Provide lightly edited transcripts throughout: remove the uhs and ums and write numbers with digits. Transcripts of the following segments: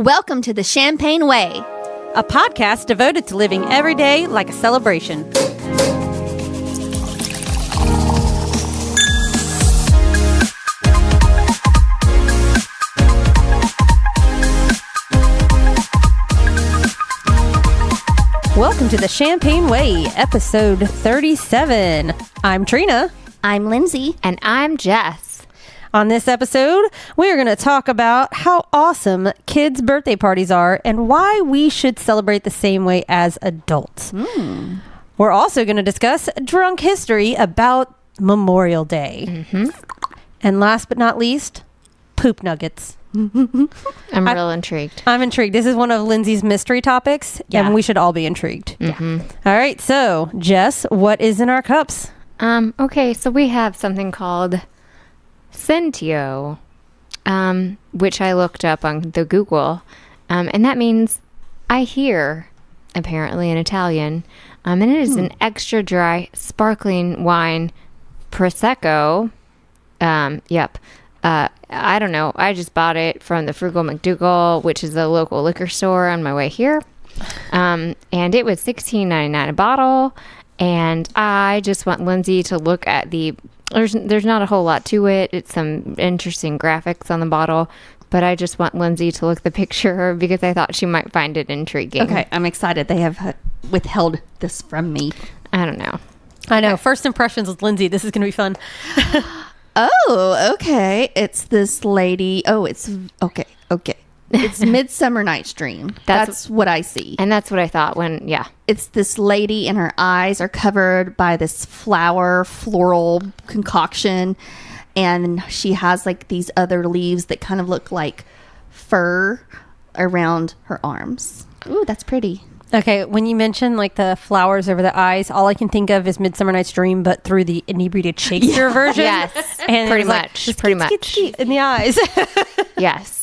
Welcome to the Champagne Way, a podcast devoted to living every day like a celebration. Welcome to the Champagne Way, episode 37. I'm Trina. I'm Lindsay. And I'm Jess. On this episode, we are going to talk about how awesome kids' birthday parties are and why we should celebrate the same way as adults. We're also going to discuss drunk history about Memorial Day. And last but not least, poop nuggets. I'm real intrigued. I'm intrigued. This is one of Lindsay's mystery topics, and we should all be intrigued. All right, so Jess, what is in our cups? Okay, so we have something called Sentio, which I looked up on the Google, and that means I hear, apparently in Italian, and it is an extra dry sparkling wine Prosecco. I don't know. I just bought it from the Frugal McDougal, which is a local liquor store on my way here. And it was $16.99 a bottle. And I just want Lindsay to look at there's not a whole lot to it. It's some interesting graphics on the bottle. But I just want Lindsay to look at the picture because I thought she might find it intriguing. Okay, I'm excited. They have withheld this from me. I don't know. I know. First impressions with Lindsay. This is going to be fun. Oh, okay. It's this lady. Oh, it's okay. It's Midsummer Night's Dream. That's what I see. And that's what I thought It's this lady and her eyes are covered by this floral concoction. And she has like these other leaves that kind of look like fur around her arms. Ooh, that's pretty. Okay, when you mention like the flowers over the eyes, all I can think of is Midsummer Night's Dream, but through the inebriated Shakespeare version. Yes, and pretty much. In the eyes. Yes.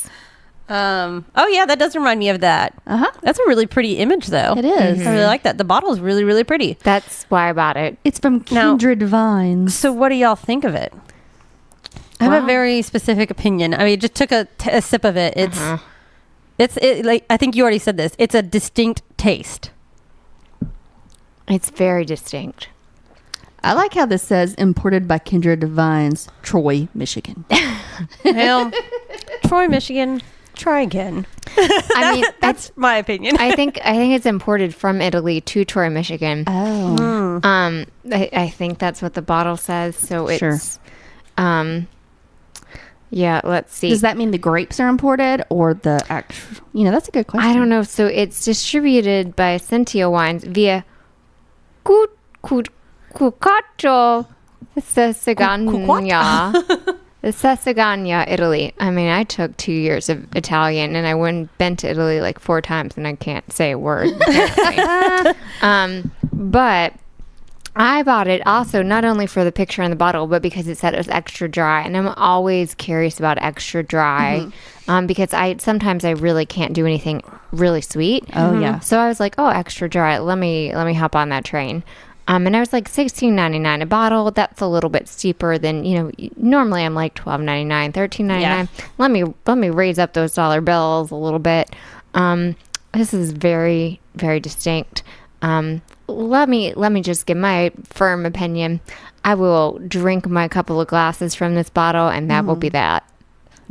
Oh yeah, that does remind me of that. That's a really pretty image, though. It is. I really like that. The bottle is really, really pretty. That's why I bought it. It's from Kindred Vines. So, what do y'all think of it? I have a very specific opinion. I mean, just took a sip of it. It's like I think you already said this. It's a distinct taste. It's very distinct. I like how this says imported by Kindred Vines, Troy, Michigan. Well, Troy, Michigan. Try again. I mean, that's my opinion. I think it's imported from Italy to Troy, Michigan. Oh. I think that's what the bottle says. So it's yeah, let's see. Does that mean the grapes are imported or the actual? That's a good question. I don't know. So it's distributed by Sentio Wines via Cuccaccio Sessegagna, Italy. I mean, I took 2 years of Italian and I been to Italy like 4 times and I can't say a word. But I bought it also not only for the picture on the bottle, but because it said it was extra dry. And I'm always curious about extra dry because sometimes I really can't do anything really sweet. Oh, yeah. So I was like, oh, extra dry. Let me hop on that train. And I was like $16.99 a bottle. That's a little bit steeper than, normally I'm like $12.99, $13.99. Yeah. Let me raise up those dollar bills a little bit. This is very, very distinct. Let me just give my firm opinion. I will drink my couple of glasses from this bottle, and that will be that.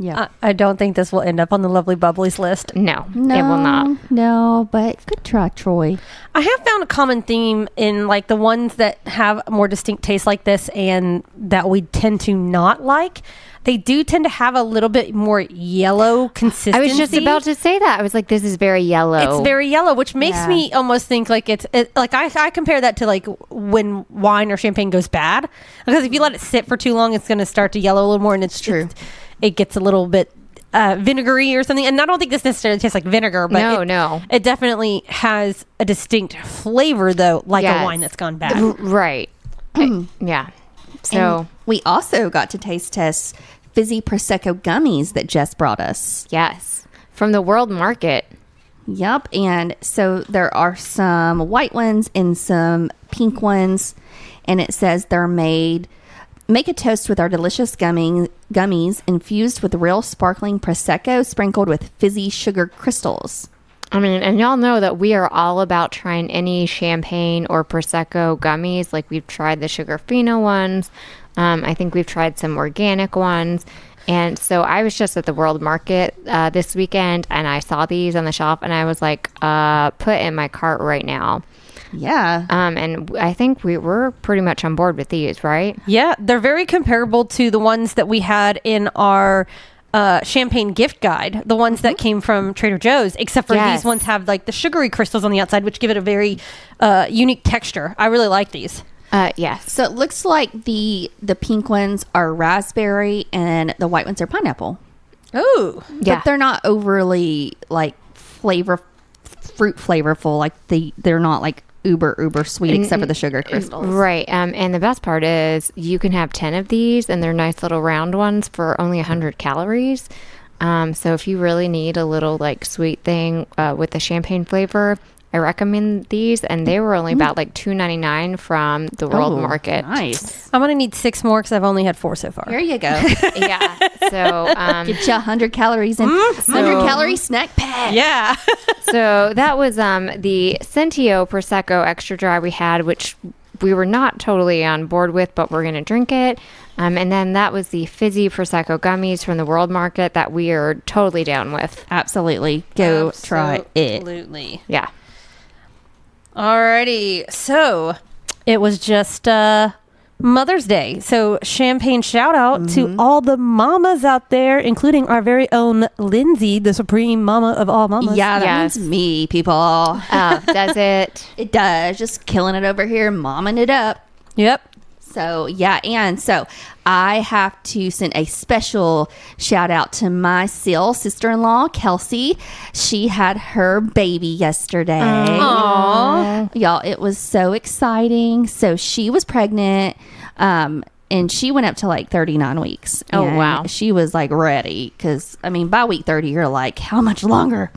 Yeah. I don't think this will end up on the Lovely Bubblies list. No, it will not. No, but good try, Troy. I have found a common theme in like the ones that have more distinct taste like this and that we tend to not like. They do tend to have a little bit more yellow consistency. I was just about to say that. I was like, this is very yellow. It's very yellow, which makes me almost think like it's like I compare that to like when wine or champagne goes bad. Because if you let it sit for too long, it's going to start to yellow a little more, and it's true. It gets a little bit vinegary or something. And I don't think this necessarily tastes like vinegar, but it definitely has a distinct flavor, though, like a wine that's gone bad. Right. Yeah. So and we also got to taste test fizzy Prosecco gummies that Jess brought us. Yes. From the World Market. Yep. And so there are some white ones and some pink ones. And it says they're made Make a toast with our delicious gummies infused with real sparkling Prosecco sprinkled with fizzy sugar crystals. I mean, and y'all know that we are all about trying any champagne or Prosecco gummies. Like, we've tried the Sugarfino ones. I think we've tried some organic ones. And so I was just at the World Market this weekend, and I saw these on the shelf, and I was like, put in my cart right now. Yeah. And I think we were pretty much on board with these, right? Yeah, they're very comparable to the ones that we had in our champagne gift guide, the ones that came from Trader Joe's, except for these ones have like the sugary crystals on the outside, which give it a very unique texture. I really like these. Yes. So it looks like the pink ones are raspberry and the white ones are pineapple. Ooh. Yeah. But they're not overly like fruit flavorful. Like they're not like uber sweet except for the sugar crystals. Right. And the best part is you can have 10 of these, and they're nice little round ones for only 100 calories. So if you really need a little like sweet thing with the champagne flavor, I recommend these, and they were only about like $2.99 from the World Market. Nice. I'm gonna need 6 more because I've only had 4 so far. Here you go. Yeah. So Get you 100 calories in 100-calorie snack pack. Yeah. so that was the Centio Prosecco Extra Dry we had, which we were not totally on board with, but we're going to drink it. And then that was the Fizzy Prosecco gummies from the World Market that we are totally down with. Absolutely. Go try it. Absolutely. Yeah. Alrighty. So it was just Mother's Day. So champagne shout out to all the mamas out there, including our very own Lindsay, the supreme mama of all mamas. Yeah, that means me, people. Does it? It does. Just killing it over here, momming it up. Yep. So, yeah, and so I have to send a special shout out to my sister-in-law, Kelsey. She had her baby yesterday. Aww. Y'all, it was so exciting. So she was pregnant, and she went up to like 39 weeks. Oh, And wow. she was like ready because, I mean, by week 30, you're like, how much longer?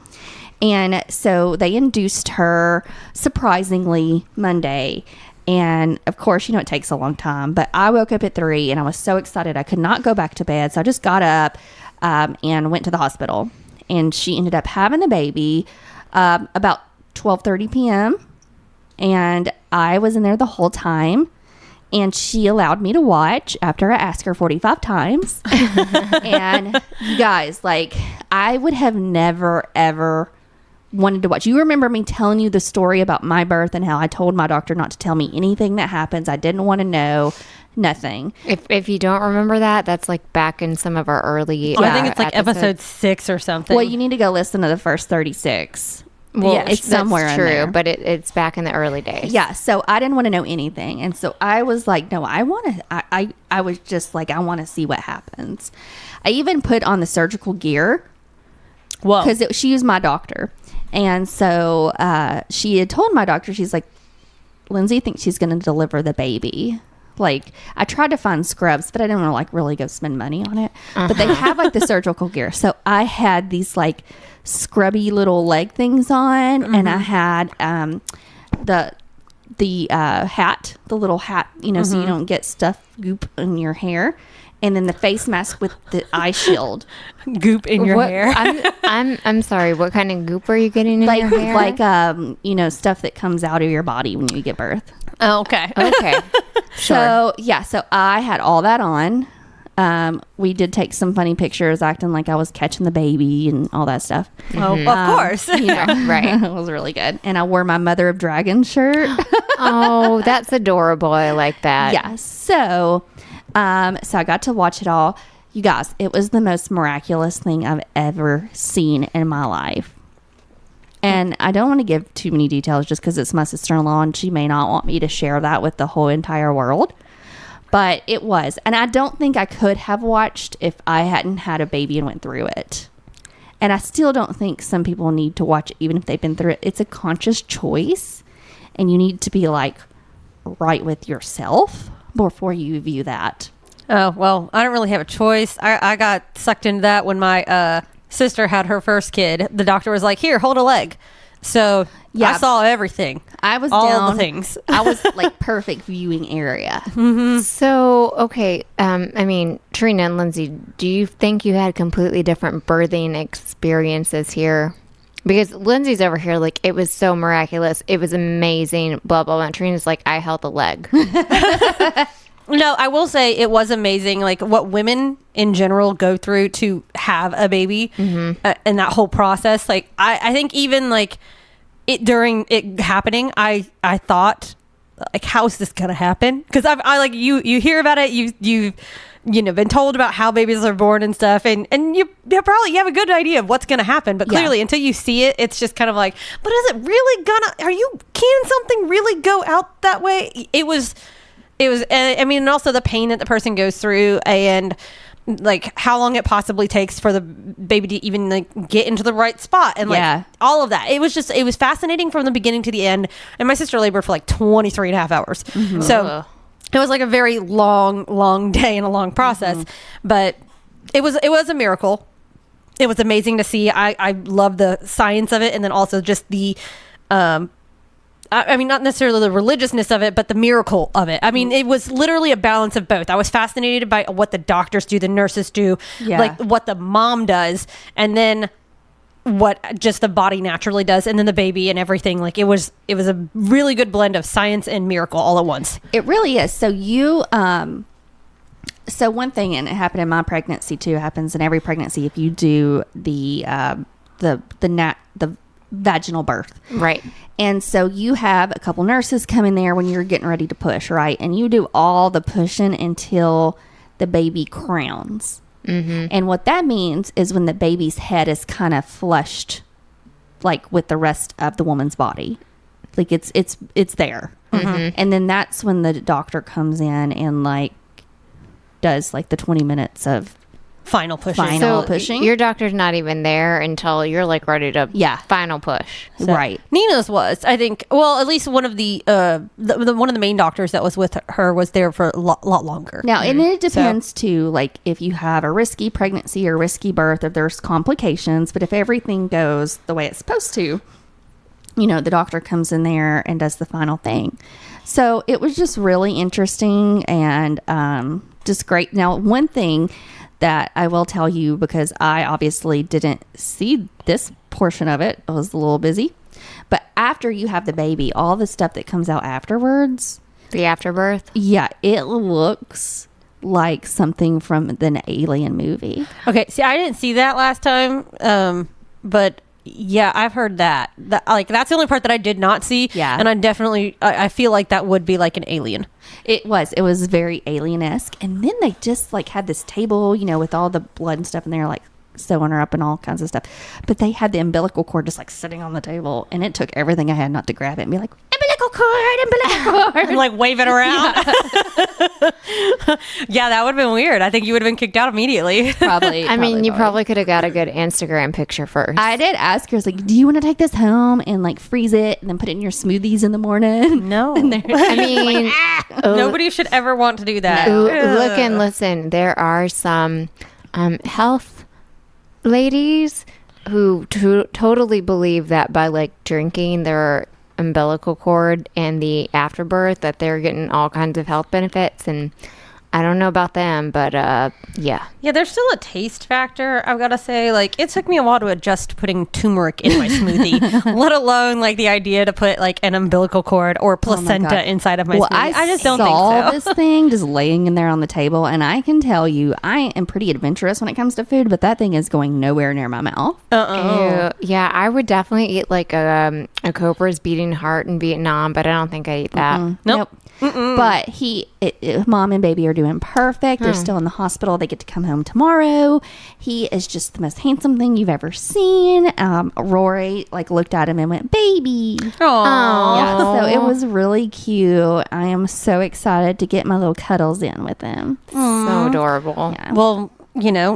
And so they induced her, surprisingly, Monday. And of course, it takes a long time, but I woke up at 3 and I was so excited. I could not go back to bed. So I just got up and went to the hospital, and she ended up having the baby about 12:30 p.m. And I was in there the whole time, and she allowed me to watch after I asked her 45 times. And you guys, like, I would have never, ever wanted to watch. You remember me telling you the story about my birth and how I told my doctor not to tell me anything that happens. I didn't want to know nothing. If you don't remember that, that's like back in some of our early I think it's like episodes. episode 6 or something. Well, you need to go listen to the first 36. Well, Yeah, it's that's somewhere in true, there. but it's back in the early days. Yeah, so I didn't want to know anything. And so I was like, no, I want to, I was just like, I want to see what happens. I even put on the surgical gear because she was my doctor. And so she had told my doctor, she's like, Lindsay thinks she's going to deliver the baby. Like, I tried to find scrubs, but I didn't want to like really go spend money on it. But they have like the surgical gear. So I had these like scrubby little leg things on, and I had the hat, the little hat, so you don't get stuff goop in your hair. And then the face mask with the eye shield. Goop in your hair. I'm sorry. What kind of goop are you getting in your hair? Like stuff that comes out of your body when you give birth. Oh, okay. Okay. So so I had all that on. We did take some funny pictures, acting like I was catching the baby and all that stuff. Oh, of course. Right. It was really good. And I wore my Mother of Dragons shirt. Oh, that's adorable. I like that. Yeah. So I got to watch it all. You guys, it was the most miraculous thing I've ever seen in my life. And I don't want to give too many details just because it's my sister-in-law and she may not want me to share that with the whole entire world. But it was. And I don't think I could have watched if I hadn't had a baby and went through it. And I still don't think some people need to watch it even if they've been through it. It's a conscious choice. And you need to be like right with yourself before you view that. Oh, well, I don't really have a choice. I got sucked into that when my sister had her first kid. The doctor was like, here, hold a leg. So Yeah. I saw everything. I was all down. the things. I was like perfect viewing area. So, okay. I mean, Trina and Lindsay, do you think you had completely different birthing experiences here? Because Lindsay's over here, like, it was so miraculous. It was amazing, blah, blah, blah. And Trina's like, I held a leg. No, I will say it was amazing, like what women in general go through to have a baby, and that whole process. Like I think even like it during it happening, I thought like, how is this gonna happen? Because I like you hear about it, you've been told about how babies are born and stuff, and you probably have a good idea of what's gonna happen, but clearly until you see it, it's just kind of like, but is it really gonna? Can something really go out that way? It was, I mean, and also the pain that the person goes through, and like how long it possibly takes for the baby to even like get into the right spot, and like all of that. It was fascinating from the beginning to the end. And my sister labored for like 23 and a half hours. So it was like a very long day and a long process, but it was a miracle. It was amazing to see. I love the science of it, and then also just the I mean, not necessarily the religiousness of it, but the miracle of it. I mean, it was literally a balance of both. I was fascinated by what the doctors do, the nurses do, like what the mom does, and then what just the body naturally does, and then the baby and everything. Like it was a really good blend of science and miracle all at once. It really is. So so one thing, and it happened in my pregnancy too, happens in every pregnancy if you do the vaginal birth. Right. And so you have a couple nurses come in there when you're getting ready to push, right? And you do all the pushing until the baby crowns. And what that means is when the baby's head is kind of flushed, like with the rest of the woman's body, like it's there. And then that's when the doctor comes in and like does like the 20 minutes of final pushing. So pushing. Your doctor's not even there until you're like ready to final push. So right. Nina's was, I think, well, at least one of the one of the main doctors that was with her was there for a lot longer. Now, and it depends too, like if you have a risky pregnancy or risky birth, if there's complications, but if everything goes the way it's supposed to, the doctor comes in there and does the final thing. So it was just really interesting and just great. Now, one thing that I will tell you, because I obviously didn't see this portion of it, I was a little busy, but after you have the baby, all the stuff that comes out afterwards, the afterbirth, it looks like something from an Alien movie. Okay, see, I didn't see that last time, but yeah, I've heard that like that's the only part that I did not see. And I definitely I feel like that would be like an alien. It was very alien-esque. And then they just like had this table, with all the blood and stuff, and they're like sewing her up and all kinds of stuff, but they had the umbilical cord just like sitting on the table, and it took everything I had not to grab it and be like, umbilical cord and like wave it around. Yeah, that would have been weird. I think you would have been kicked out immediately. Probably. I mean, you probably could have got a good Instagram picture first. I did ask her, I was like, do you want to take this home and like freeze it and then put it in your smoothies in the morning? No. I mean, nobody should ever want to do that. Look and listen. There are some health ladies who totally believe that by like drinking their umbilical cord and the afterbirth that they're getting all kinds of health benefits, and I don't know about them, but yeah, there's still a taste factor. I've got to say, like, it took me a while to adjust to putting turmeric in my smoothie, let alone like the idea to put like an umbilical cord or placenta inside of my smoothie. I just don't think so. This thing just laying in there on the table, and I can tell you, I am pretty adventurous when it comes to food, but that thing is going nowhere near my mouth. Yeah, I would definitely eat like a cobra's beating heart in Vietnam, but I don't think I'd eat that. Nope. But mom and baby are doing perfect. They're still in the hospital. They get to come home tomorrow. He is just the most handsome thing you've ever seen. Rory like looked at him and went, baby. Yeah, so it was really cute. I am so excited to get my little cuddles in with him. So adorable. Yeah. Well,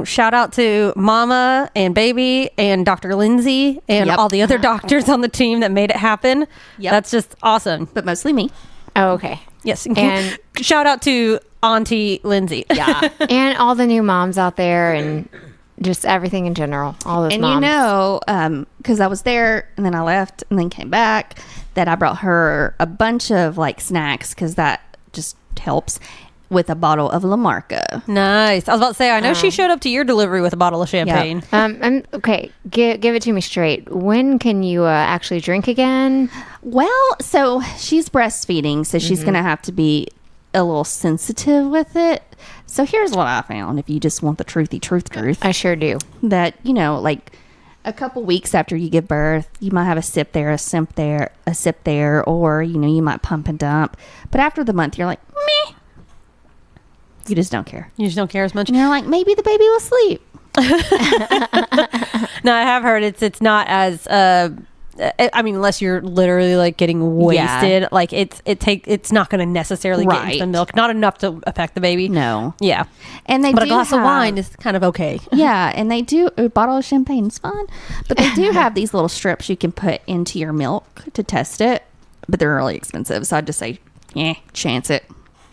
shout out to Mama and Baby and Dr. Lindsay and all the other doctors on the team that made it happen. That's just awesome. But mostly me. Oh, okay. Yes. And shout out to Auntie Lindsay. Yeah. And all the new moms out there, and just everything in general. All those And moms. you know, because I was there and then I left and then came back, that I brought her a bunch of like snacks because that just helps, with a bottle of La Marca. Nice. I was about to say, I know she showed up to your delivery with a bottle of champagne. Okay, give it to me straight. When can you actually drink again? Well, so she's breastfeeding, so she's going to have to be a little sensitive with it. So here's what I found. If you just want the truthy truth, I sure do. that, you know, like a couple weeks after you give birth, you might have a sip there, a sip there, a sip there, or, you know, you might pump and dump. But after the month, you're like, meh. You just don't care. You just don't care as much. And you're like, maybe the baby will sleep. No, I have heard it's not as I mean, unless you're literally like getting wasted, like it's not going to necessarily get into the milk, not enough to affect the baby. No. Yeah. And but a glass of wine is kind of okay. Yeah, and they do, a bottle of champagne is fine, but they do have these little strips you can put into your milk to test it, but they're really expensive, so I'd just say, chance it.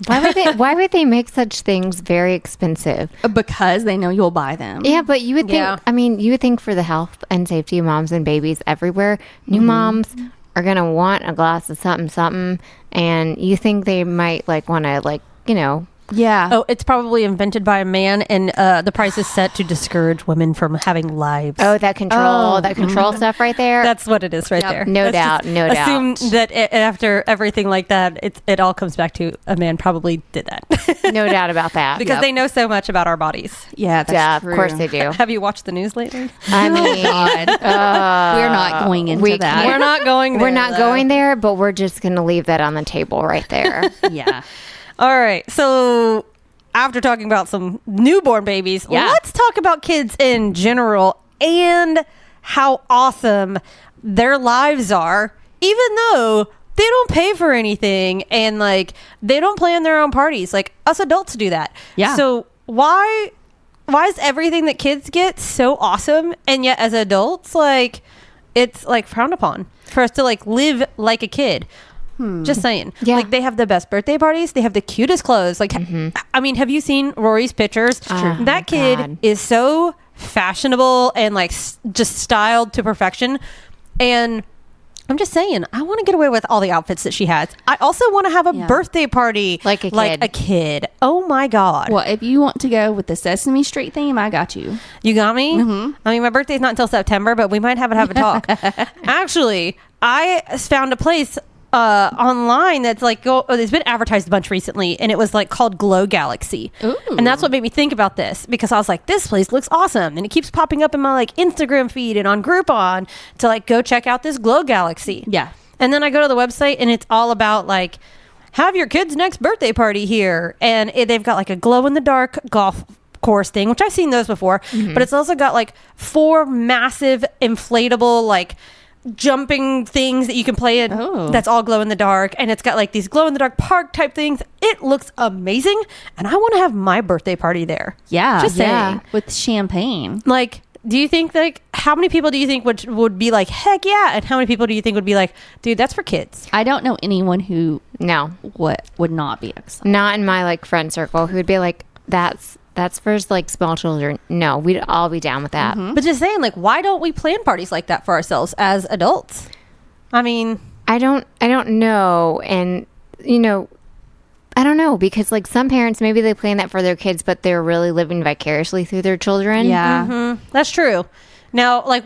Why would they make such things very expensive? Because they know you'll buy them. Yeah, but you would think, I mean, you would think for the health and safety of moms and babies everywhere, new moms are going to want a glass of something, and you think they might like want to like, you know. Yeah. Oh, it's probably invented by a man, and the price is set to discourage women from having lives. Oh, that control stuff right there. That's what it is right there. No doubt. Assume that after everything like that, it all comes back to a man probably did that. No doubt about that. Because they know so much about our bodies. Yeah, that's true. Of course they do. Have you watched the news lately? I mean, we're not going into that. We're not going there. We're not going there, but we're just going to leave that on the table right there. Yeah. All right. So after talking about some newborn babies, let's talk about kids in general and how awesome their lives are, even though they don't pay for anything and like they don't plan their own parties. Like us adults do that. Yeah. So why is everything that kids get so awesome, and yet as adults, like it's like frowned upon for us to like live like a kid? Just saying. Yeah. Like they have the best birthday parties. They have the cutest clothes. Like, I mean, have you seen Rory's pictures? That kid is so fashionable and like just styled to perfection. And I'm just saying, I want to get away with all the outfits that she has. I also want to have a birthday party like a kid. Oh my God. Well, if you want to go with the Sesame Street theme, I got you. You got me? I mean, my birthday's not until September, but we might have a talk. Actually, I found a place online that's like it's been advertised a bunch recently, and it was like called Glow Galaxy. Ooh. And that's what made me think about this, because I was like, this place looks awesome, and it keeps popping up in my like Instagram feed and on Groupon to like go check out this Glow Galaxy. Yeah. And then I go to the website and it's all about like, have your kid's next birthday party here, and they've got like a glow in the dark golf course thing, which I've seen those before, but it's also got like 4 massive inflatable like jumping things that you can play in that's all glow in the dark, and it's got like these glow in the dark park type things. It looks amazing, and I want to have my birthday party there. Just saying, with champagne. Like, do you think like how many people do you think would be like heck yeah, and how many people do you think would be like, dude, that's for kids? I don't know anyone who would not be excited. Not in my like friend circle who would be like, that's for like small children. No, we'd all be down with that. But just saying, like, why don't we plan parties like that for ourselves as adults? I mean, I don't know. And you know, I don't know, because like some parents, maybe they plan that for their kids, but they're really living vicariously through their children. Yeah. That's true. Now, like,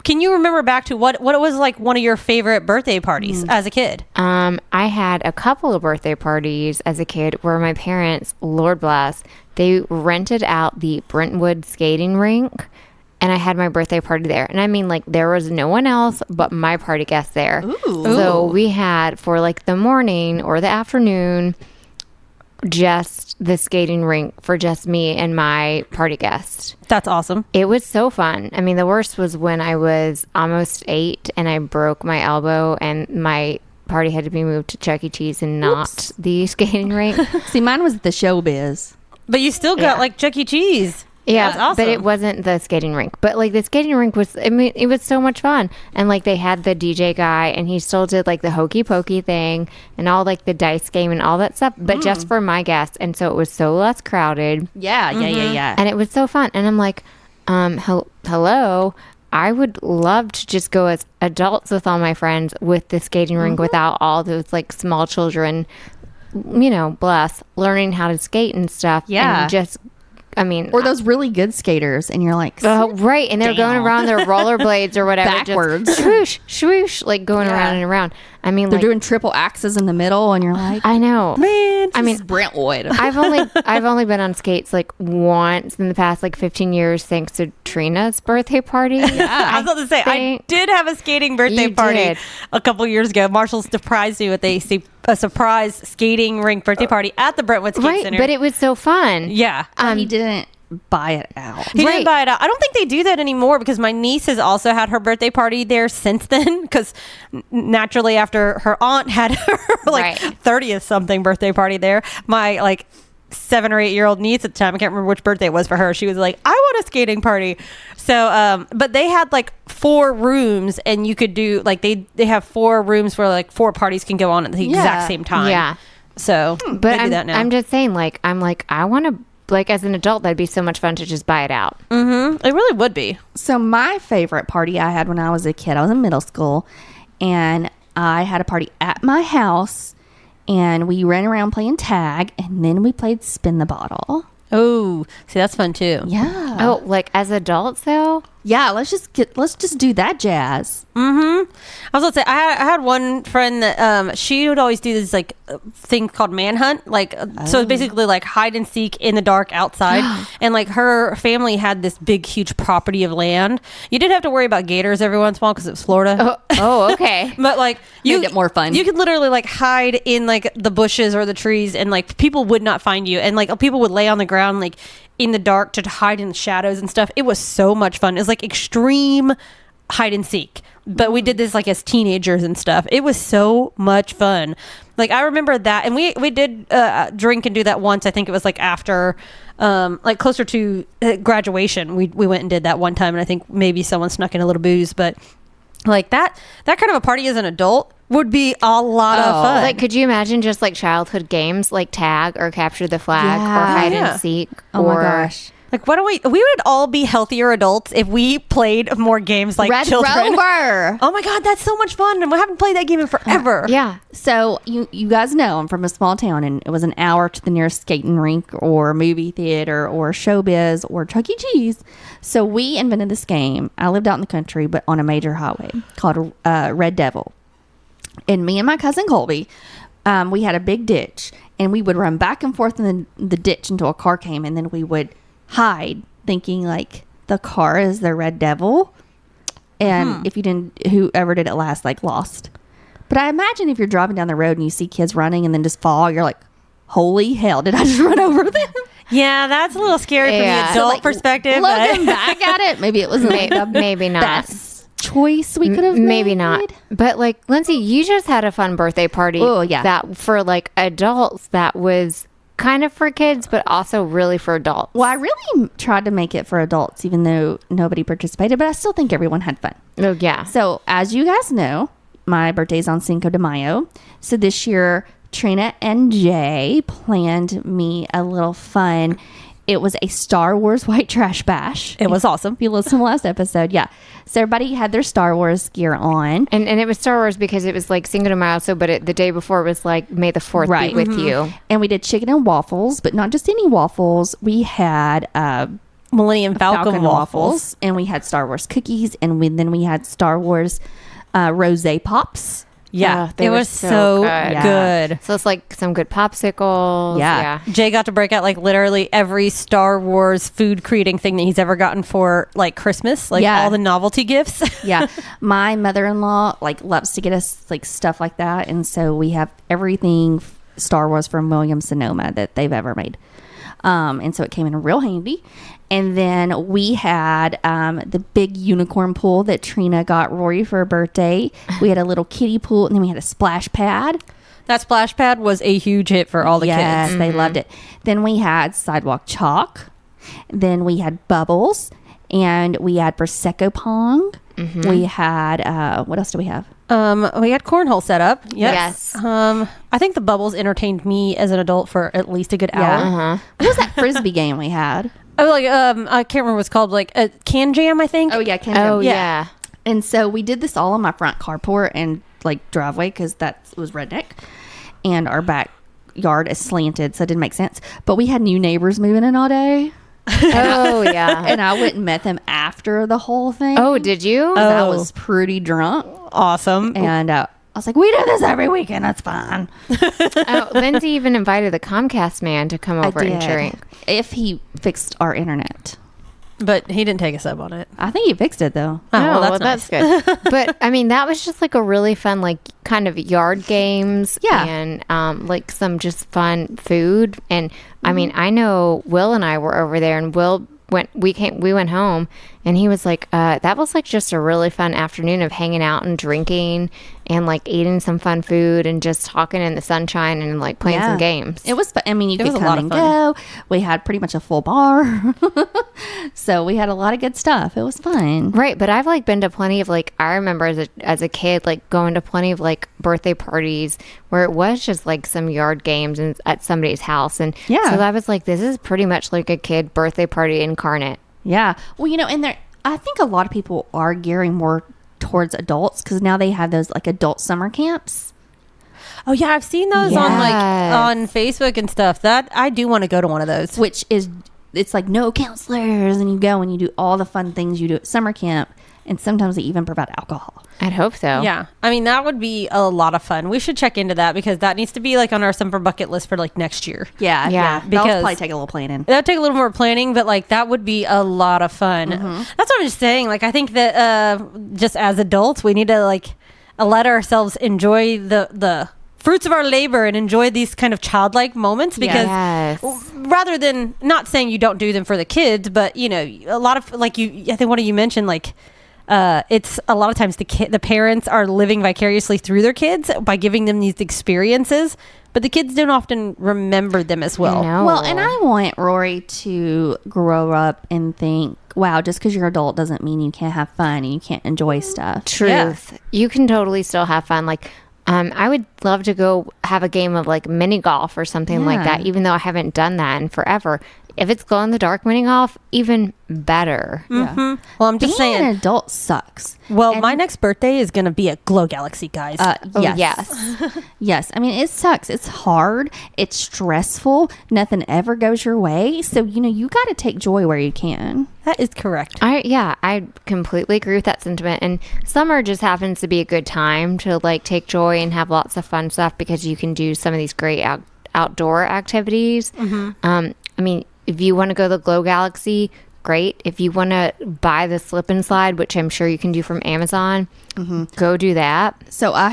can you remember back to what it was like one of your favorite birthday parties as a kid? I had a couple of birthday parties as a kid where my parents, Lord bless, they rented out the Brentwood skating rink, and I had my birthday party there. And I mean, like, there was no one else but my party guests there. Ooh. So we had, for like the morning or the afternoon, just the skating rink for just me and my party guest. That's awesome. It was so fun. I mean, the worst was when I was almost 8 and I broke my elbow, and my party had to be moved to Chuck E. Cheese and not the skating rink. See, mine was the showbiz. But you still got like Chuck E. Cheese. Yeah, that's awesome. But it wasn't the skating rink. But like the skating rink was, I mean, it was so much fun. And like they had the DJ guy, and he still did like the hokey pokey thing and all like the dice game and all that stuff, but just for my guests. And so it was so less crowded. Yeah. And it was so fun. And I'm like, hello. I would love to just go as adults with all my friends with the skating rink without all those like small children, bless, learning how to skate and stuff. Yeah. And just, or those really good skaters, and you're like, right. And they're going around their rollerblades or whatever. Backwards. Just swoosh, swoosh, like going around and around. They're doing triple axes in the middle, and you're like, I know. Man, Brentwood. I've only been on skates like once in the past like 15 years thanks to Trina's birthday party. Yeah. I was about to say, I did have a skating birthday party a couple years ago. Marshall surprised me with a surprise skating rink birthday party at the Brentwood Skate Center. But it was so fun. Yeah. He didn't buy it out. He didn't buy it out. I don't think they do that anymore because my niece has also had her birthday party there since then, because naturally after her aunt had her 30th something birthday party there, my 7 or 8 year old niece at the time, I can't remember which birthday it was for her, she was like, I want a skating party. So but they had 4 rooms, and you could do they have 4 rooms where 4 parties can go on at the exact same time. Yeah. So but I'm just saying, I want to, as an adult, that'd be so much fun to just buy it out. Mm-hmm. It really would be. So my favorite party I had when I was a kid, I was in middle school, and I had a party at my house, and we ran around playing tag, and then we played spin the bottle. Oh, see, that's fun too. Yeah. Oh, as adults though? Yeah, let's just do that jazz. Mm-hmm. I was gonna say, I had one friend that she would always do this thing called manhunt, so it's basically hide and seek in the dark outside, and her family had this big huge property of land. You did have to worry about gators every once in a while because it was Florida. Oh, okay. But you get more fun. You could literally hide in the bushes or the trees, and people would not find you, and people would lay on the ground in the dark to hide in the shadows and stuff. It was so much fun. It was extreme hide and seek, but we did this as teenagers and stuff. It was so much fun. I remember that, and we did drink and do that once. I think it was after closer to graduation, we went and did that one time, and I think maybe someone snuck in a little booze, but that kind of a party as an adult would be a lot of fun. Could you imagine just childhood games like tag or capture the flag or hide and seek? Oh my gosh. Why don't we would all be healthier adults if we played more games like Red children. Rover. Oh my God, that's so much fun. And we haven't played that game in forever. Yeah. So you guys know I'm from a small town, and it was an hour to the nearest skating rink or movie theater or showbiz or Chuck E. Cheese. So we invented this game. I lived out in the country, but on a major highway called Red Devil. And me and my cousin Colby, we had a big ditch, and we would run back and forth in the ditch until a car came, and then we would hide, thinking the car is the Red Devil, and if you didn't, whoever did it last lost. But I imagine if you're driving down the road and you see kids running and then just fall, you're like, holy hell, did I just run over them? Yeah, that's a little scary from the adult perspective. Looking back at it, maybe it was maybe not best choice we could have maybe made. Not, but Lindsay, you just had a fun birthday party. Oh yeah, that for adults, that was kind of for kids, but also really for adults. Well, I really tried to make it for adults, even though nobody participated, but I still think everyone had fun. Oh yeah. So as you guys know, my birthday's on Cinco de Mayo, so this year Trina and Jay planned me a little fun. It was a Star Wars white trash bash. It was awesome. If you listened to the last episode, yeah. So everybody had their Star Wars gear on. And it was Star Wars because it was Cinco de Mayo, but the day before was May the 4th be with you. And we did chicken and waffles, but not just any waffles. We had Millennium Falcon waffles. And we had Star Wars cookies. And then we had Star Wars rosé pops. Yeah, it was so good. So it's some good popsicles. Yeah. Jay got to break out literally every Star Wars food creating thing that he's ever gotten for Christmas, all the novelty gifts. Yeah, my mother-in-law loves to get us stuff like that, and so we have everything Star Wars from Williams-Sonoma that they've ever made. And so it came in real handy. And then we had the big unicorn pool that Trina got Rory for her birthday. We had a little kiddie pool, and then we had a splash pad. That splash pad was a huge hit for all the kids. Yes, they loved it. Then we had sidewalk chalk. Then we had bubbles. And we had Prosecco Pong. Mm-hmm. We had, what else do we have? We had cornhole set up. Yes. I think the bubbles entertained me as an adult for at least a good hour. What was that Frisbee game we had? Oh, like I can't remember what it's called. Like a can jam, I think. Oh yeah, can Oh jam. yeah. And so we did this all on my front carport and like driveway because that was redneck, and our backyard is slanted, so it didn't make sense. But we had new neighbors moving in all day. Oh yeah. And I went and met them after the whole thing. Oh, did you? 'Cause I was pretty drunk, Awesome. and I was like, "We do this every weekend. That's fine." Oh, Lindsay even invited the Comcast man to come over and drink. If he fixed our internet. But he didn't take us up on it. I think he fixed it though. Oh, well, that's good. But I mean, that was just like a really fun, like kind of yard games. Yeah. And like some just fun food. And I mean, I know Will and I were over there, and Will we went home, and he was like, that was like just a really fun afternoon of hanging out and drinking and like eating some fun food and just talking in the sunshine and like playing some games. It was fun. I mean, you could was a come lot and of fun. go. We had pretty much a full bar. So we had a lot of good stuff. It was fun. Right, but I've like been to plenty of like, I remember as a kid like going to plenty of like birthday parties where it was just like some yard games and at somebody's house, and so I was like, this is pretty much like a kid birthday party incarnate. Yeah. Well, and I think a lot of people are gearing more towards adults because now they have those like adult summer camps. Oh yeah, I've seen those on Facebook and stuff. That I do want to go to one of those. Which is, it's like no counselors, and you go and you do all the fun things you do at summer camp, and sometimes they even provide alcohol. I'd hope so. Yeah, I mean that would be a lot of fun. We should check into that because that needs to be like on our summer bucket list for like next year. Yeah. because That'll probably take a little planning. That would take a little more planning, but like that would be a lot of fun. That's what I'm just saying. Like I think that just as adults, we need to like let ourselves enjoy the fruits of our labor and enjoy these kind of childlike moments because rather than not saying you don't do them for the kids, but a lot of like I think one of you mentioned like it's a lot of times the parents are living vicariously through their kids by giving them these experiences, but the kids don't often remember them as well. No. Well, and I want Rory to grow up and think, wow, just because you're an adult doesn't mean you can't have fun and you can't enjoy stuff. Truth. Yeah. You can totally still have fun. Like, I would love to go have a game of like mini golf or something like that, even though I haven't done that in forever. If it's glow in the dark mini golf, even better. Yeah. Well, I'm just saying, being an adult sucks. Well, my next birthday is going to be a Glow Galaxy, guys. Yes. Yes. I mean, it sucks. It's hard. It's stressful. Nothing ever goes your way. So, you got to take joy where you can. That is correct. I completely agree with that sentiment. And summer just happens to be a good time to like take joy and have lots of fun stuff because you can do some of these great outdoor activities. I mean, if you want to go to the Glow Galaxy, great. If you want to buy the slip and slide, which I'm sure you can do from Amazon, go do that. So I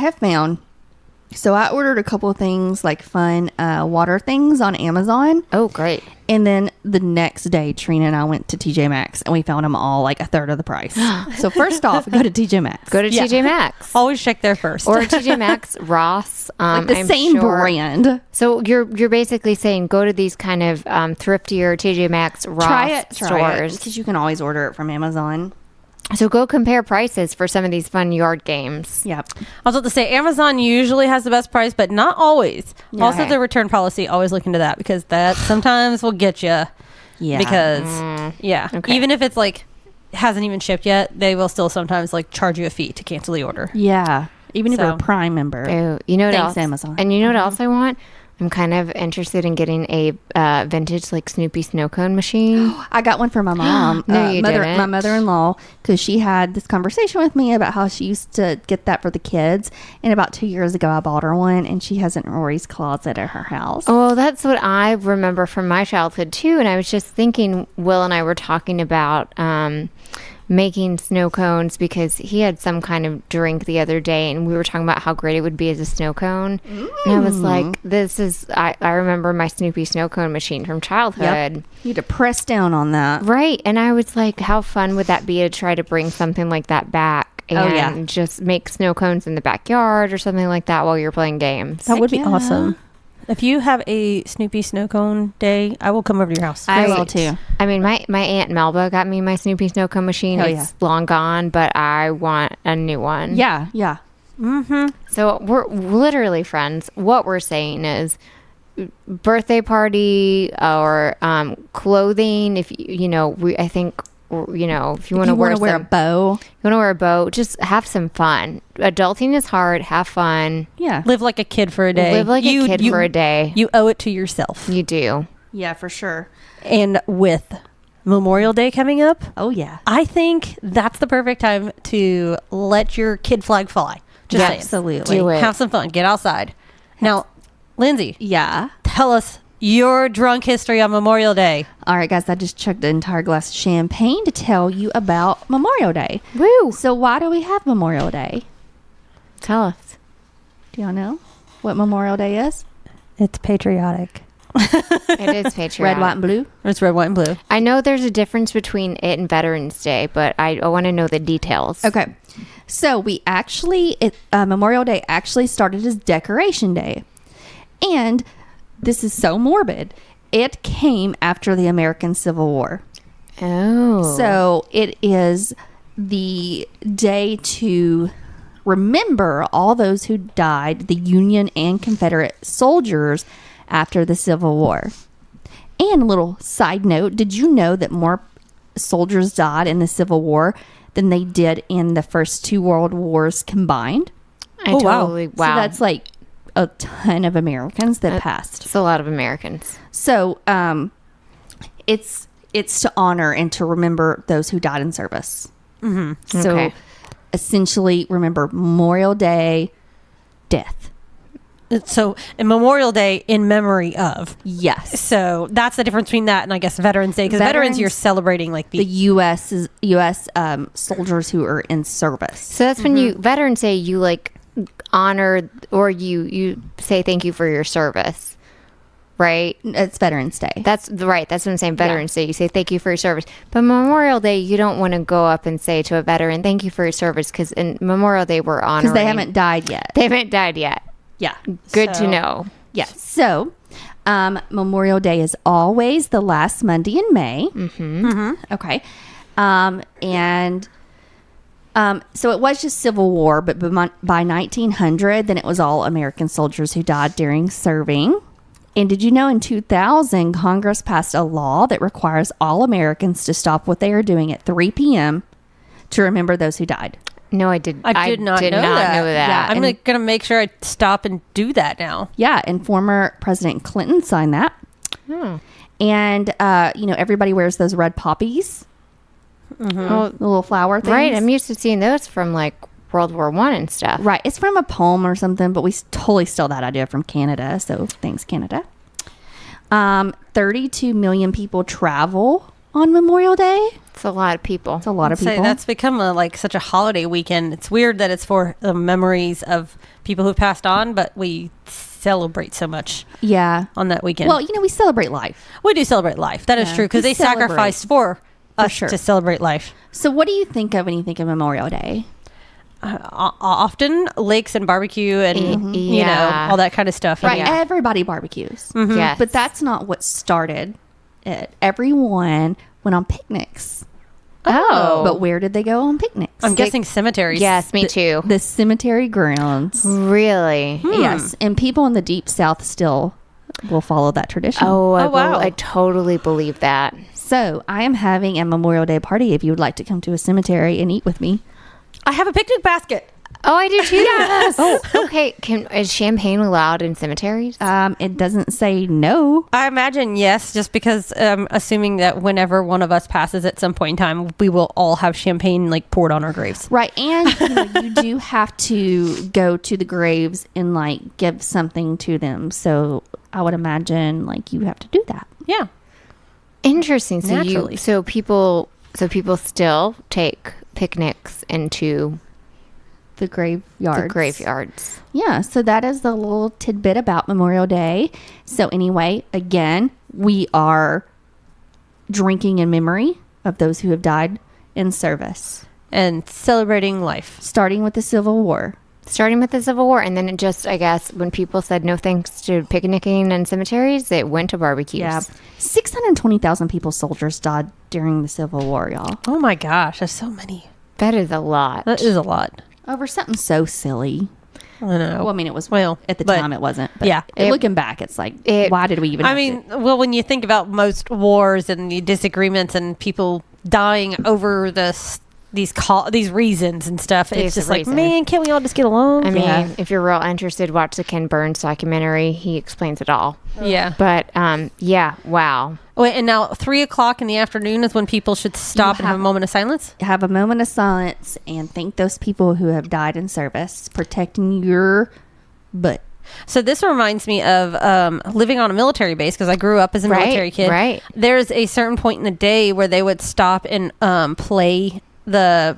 ordered a couple of things like fun water things on Amazon. Oh, great. And then the next day, Trina and I went to TJ Maxx and we found them all like a third of the price. So first off, go to TJ Maxx. Go to TJ Maxx. Always check there first. Or TJ Maxx, Ross. Like the same brand. So you're basically saying go to these kind of thriftier TJ Maxx, Ross stores. Because you can always order it from Amazon. So go compare prices for some of these fun yard games. Yep. I was about to say Amazon usually has the best price, but not always. Yeah. Also, the return policy, always look into that because that sometimes will get you. Yeah. Because even if it's like hasn't even shipped yet, they will still sometimes like charge you a fee to cancel the order. Yeah. Even if you're a Prime member. Oh, you know what Thanks, else? Amazon. And you know what else I want? I'm kind of interested in getting a vintage like Snoopy snow cone machine. I got one for my mom. No, you didn't. My mother-in-law, because she had this conversation with me about how she used to get that for the kids. And about 2 years ago, I bought her one, and she has it in Rory's closet at her house. Oh, that's what I remember from my childhood too. And I was just thinking, Will and I were talking about making snow cones because he had some kind of drink the other day and we were talking about how great it would be as a snow cone. And I was like, I remember my Snoopy snow cone machine from childhood. Yep. You had to press down on that. Right. And I was like, how fun would that be to try to bring something like that back and just make snow cones in the backyard or something like that while you're playing games. That would be awesome. If you have a Snoopy snow cone day, I will come over to your house. I will too. I mean, my Aunt Melba got me my Snoopy snow cone machine. It's long gone, but I want a new one. Yeah, yeah. So we're literally friends. What we're saying is birthday party or clothing, if I think, if you want to wear a bow, just have some fun. Adulting is hard. Have fun. Yeah. Live like a kid for a day. Live like a kid for a day. You owe it to yourself. You do. Yeah, for sure. And with Memorial Day coming up, Oh, yeah. I think that's the perfect time to let your kid flag fly. Just saying. Absolutely. Do it. Have some fun. Get outside. Now, Lindsay, Yeah. tell us your drunk history on Memorial Day. All right, guys, I just chugged an entire glass of champagne to tell you about Memorial Day. Woo. So why do we have Memorial Day? Tell us. Do y'all know what Memorial Day is? It's patriotic. It is patriotic. Red, white, and blue. It's red, white, and blue. I know there's a difference between it and Veterans Day, but I want to know the details. Okay. So Memorial Day actually started as Decoration Day. And this is so morbid. It came after the American Civil War. Oh. So it is the day to remember all those who died, the Union and Confederate soldiers after the Civil War. And a little side note, did you know that more soldiers died in the Civil War than they did in the first two world wars combined? Wow. So that's like a ton of Americans that passed. It's a lot of Americans. So it's to honor and to remember those who died in service. Mm-hmm. So Okay. essentially remember Memorial Day, death. So, and Memorial Day in memory of. Yes. So that's the difference between that and I guess Veterans Day. Because Veterans, you're celebrating like the U.S. Soldiers who are in service. So that's when you Veterans Day, you like honor or you say thank you for your service, right? It's Veterans Day. That's right. That's what I'm saying. Veterans Day, you say thank you for your service. But Memorial Day, you don't want to go up and say to a veteran thank you for your service because in Memorial Day we're honoring because they haven't died yet. They haven't died yet. Yeah. Good to know. Yes. So, Memorial Day is always the last Monday in May. Mm-hmm. Mm-hmm. Okay. So it was just Civil War, but by 1900, then it was all American soldiers who died during serving. And did you know in 2000, Congress passed a law that requires all Americans to stop what they are doing at 3 p.m. to remember those who died? No, I did I did not know that. Yeah, I'm going to make sure I stop and do that now. Yeah, and former President Clinton signed that. Hmm. And, everybody wears those red poppies. Mm-hmm. Oh, The little flower things. right. I'm used to seeing those from like World War One and stuff. Right. It's from a poem or something, but we totally stole that idea from Canada. So thanks, Canada. 32 million people travel on Memorial Day. It's a lot of people. It's a lot of Say people. that's become such a holiday weekend. It's weird that it's for the memories of people who passed on, but we celebrate so much Yeah. on that weekend. Well, we celebrate life. We do celebrate life. That is Yeah. true because We they celebrate. sacrificed for us sure. to celebrate life. So what do you think of when you think of Memorial Day? Often lakes and barbecue and Yeah. all that kind of stuff. Right. Yeah. Everybody barbecues. Yes. But that's not what started it. Everyone went on picnics. Oh. But where did they go on picnics? I'm guessing cemeteries. Yes, me too. The cemetery grounds. Really? Yes. And people in the deep south still will follow that tradition. Oh, wow. I totally believe that. So I am having a Memorial Day party if you would like to come to a cemetery and eat with me. I have a picnic basket. Oh, I do too. Yes. Oh, okay. Is champagne allowed in cemeteries? It doesn't say no. I imagine yes, just because assuming that whenever one of us passes at some point in time, we will all have champagne poured on our graves. Right. And you do have to go to the graves and give something to them. So I would imagine you have to do that. Yeah. Interesting. So Naturally. so people still take picnics into The graveyards. the graveyards. Yeah, so that is the little tidbit about Memorial Day. So anyway, again, we are drinking in memory of those who have died in service, And celebrating life. starting with the Civil War. Starting with the Civil War, and then it just, I guess, when people said no thanks to picnicking and cemeteries, it went to barbecues. Yeah, 620,000 soldiers died during the Civil War, y'all. Oh my gosh, that's so many. That is a lot. That is a lot. Over something so silly. I don't know. Well, I mean, it was, at the but- time it wasn't. But Yeah. looking back, it's like, why did we even have to? well, when you think about most wars and the disagreements and people dying over these reasons and stuff, it's just like, man, can't we all just get along? I mean, if you're real interested, watch the Ken Burns documentary. He explains it all. Yeah. But yeah, wow. Wait, and now 3:00 in the afternoon is when people should stop and have a moment of silence? Have a moment of silence and thank those people who have died in service, protecting your butt. So this reminds me of living on a military base, because I grew up as a military kid. Right. There's a certain point in the day where they would stop and play the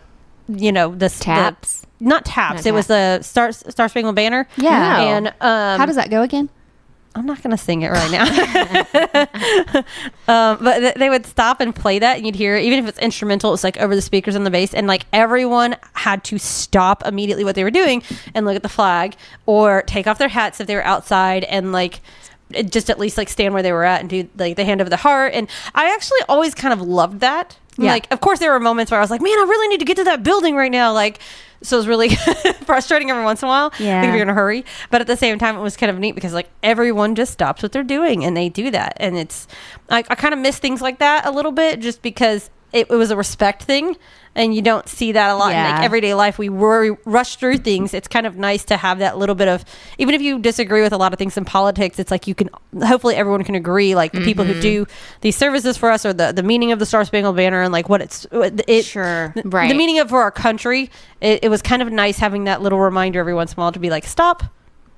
Taps. not taps. It was the Star Spangled Banner. Yeah. And How does that go again? I'm not going to sing it right now. But they would stop and play that, and you'd hear, even if it's instrumental, it's like over the speakers on the base, and like everyone had to stop immediately what they were doing and look at the flag or take off their hats if they were outside, and like just at least like stand where they were at and do like the hand over the heart. And I actually always kind of loved that. Yeah. Like, of course, there were moments where I was like, man, I really need to get to that building right now. Like, so it was really frustrating every once in a while. Yeah. Like if you're in a hurry. But at the same time, it was kind of neat because like everyone just stops what they're doing and they do that. And it's, I kind of miss things like that a little bit, just because it was a respect thing. And you don't see that a lot in like everyday life. We rush through things. It's kind of nice to have that little bit of, even if you disagree with a lot of things in politics, it's like you can, hopefully everyone can agree, like the people who do these services for us, or the meaning of the Star Spangled Banner and like what the meaning of for our country. It was kind of nice having that little reminder every once in a while to be like, stop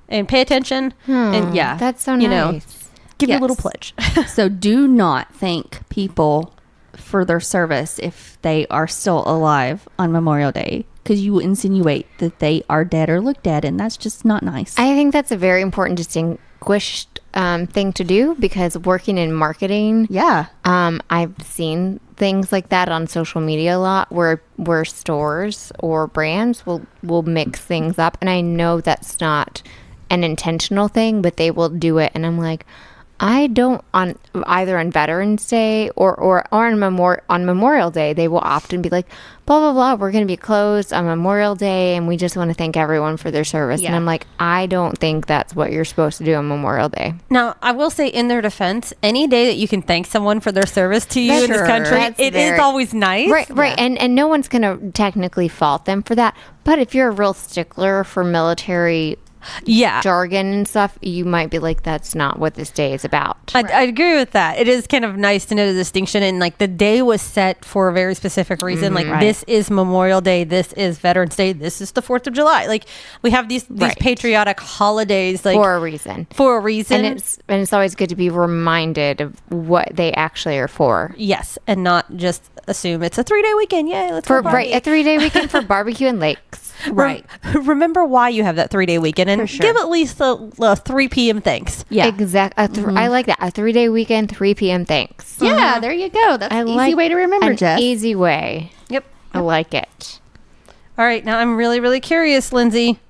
and pay attention. And that's so nice. Give you a little pledge. So do not thank people for their service if they are still alive on Memorial Day, because you insinuate that they are dead or look dead, and that's just not nice. I think that's a very important distinguished thing to do, because working in marketing, I've seen things like that on social media a lot, where stores or brands will mix things up, and I know that's not an intentional thing, but they will do it, and I'm like, I don't, on Veterans Day or on Memorial Day, they will often be like, blah, blah, blah, we're going to be closed on Memorial Day, and we just want to thank everyone for their service. And I'm like, I don't think that's what you're supposed to do on Memorial Day. Now, I will say, in their defense, any day that you can thank someone for their service to you in this country, it is always nice. Right. And no one's going to technically fault them for that. But if you're a real stickler for military jargon and stuff, you might be like, that's not what this day is about. I agree with that. It is kind of nice to know the distinction, and like the day was set for a very specific reason. This is Memorial Day, this is Veterans Day, this is the 4th of July. Like, we have these patriotic holidays, like for a reason, and it's always good to be reminded of what they actually are for. Yes, and not just assume it's a 3-day weekend. Yay, let's go party. A 3-day weekend for barbecue and lakes. Right. Remember why you have that 3-day weekend, and give at least a 3 p.m. thanks. Yeah, exactly. I like that. A 3-day weekend, 3 p.m. thanks. Yeah, there you go. That's an easy way to remember, Jess. Easy way. Yep. I like it. All right. Now I'm really, really curious, Lindsay.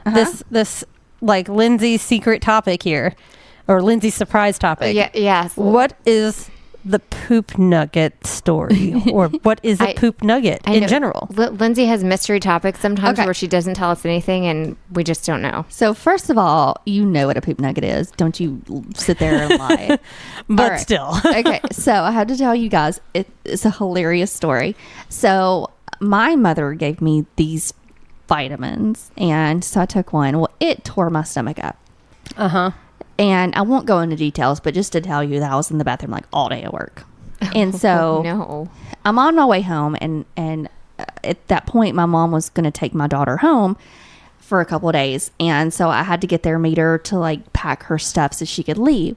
This like Lindsay's secret topic here, or Lindsay's surprise topic. Yes. What is the poop nugget story, or what is a poop nugget in general? Lindsay has mystery topics sometimes where she doesn't tell us anything, and we just don't know. So first of all, you know what a poop nugget is. Don't you sit there and lie. But still. Okay, so I had to tell you guys, it's a hilarious story. So my mother gave me these vitamins, and so I took one. Well, it tore my stomach up. And I won't go into details, but just to tell you that I was in the bathroom like all day at work. And so I'm on my way home, and at that point my mom was going to take my daughter home for a couple of days. And so I had to get there, meet her to like pack her stuff so she could leave.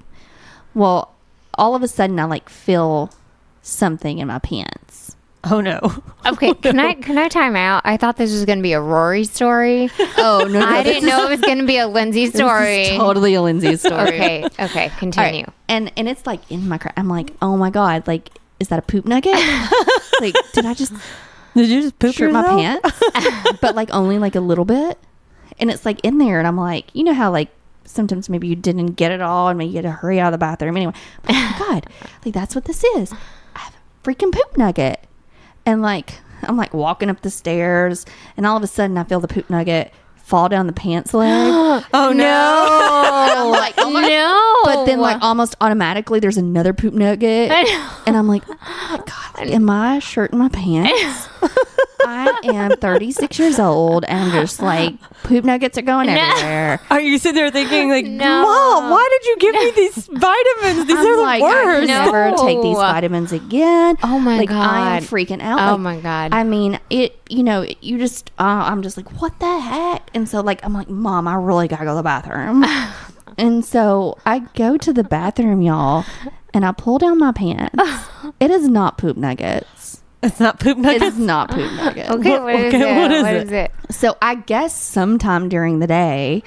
Well, all of a sudden I like feel something in my pants. Oh no. Okay, can I time out? I thought this was going to be a Rory story. Oh no, I didn't know it was going to be a Lindsay story. This is totally a Lindsay story. Okay, continue. Right. And it's like in my I'm like, oh my god, like, is that a poop nugget? Like, did you just poop my pants? But like only like a little bit, and it's like in there, and I'm like, you know how like sometimes maybe you didn't get it all, and maybe you had to hurry out of the bathroom anyway. Oh my god, like that's what this is. I have a freaking poop nugget. And like, I'm like walking up the stairs, and all of a sudden I feel the poop nugget fall down the pants leg. Oh no. Like, no. But then like almost automatically there's another poop nugget. And I'm like, oh my God, like, am I shirting my pants? I am 36 years old and I'm just like, poop nuggets are going everywhere. Are you sitting there thinking like, No. Mom, why did you give me these vitamins? These are the like, worst. I never take these vitamins again. Oh my like, God. I am freaking out. Oh Like, my God. I mean, you just, I'm just like, what the heck? And so like, I'm like, Mom, I really gotta go to the bathroom. And so I go to the bathroom, y'all, and I pull down my pants. It is not poop nuggets. It's not poop nuggets. It's not poop nuggets. Okay, what is it? So I guess sometime during the day,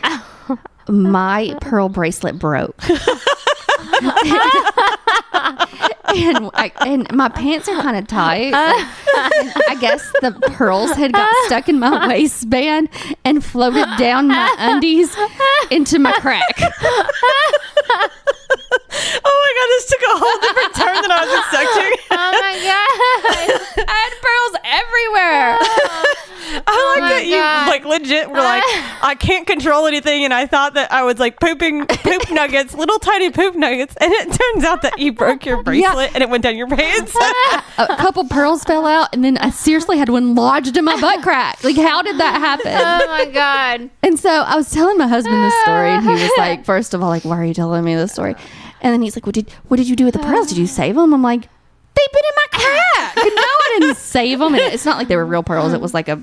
my pearl bracelet broke. and my pants are kind of tight. I guess the pearls had got stuck in my waistband and floated down my undies into my crack. Oh my God, this took a whole different turn than I was expecting. Oh my God. I had pearls everywhere. I like that God. you like legit were like, I can't control anything, and I thought that I was like pooping poop nuggets, little tiny poop nuggets, and it turns out that you broke your bracelet and it went down your pants. A couple pearls fell out, and then I seriously had one lodged in my butt crack. Like, how did that happen? Oh my God. And so I was telling my husband this story, and he was like, first of all, like, why are you telling me this story? And then he's like, what did you do with the pearls? Did you save them? I'm like, they've been in my crack. No, I didn't save them. And it's not like they were real pearls. It was like a,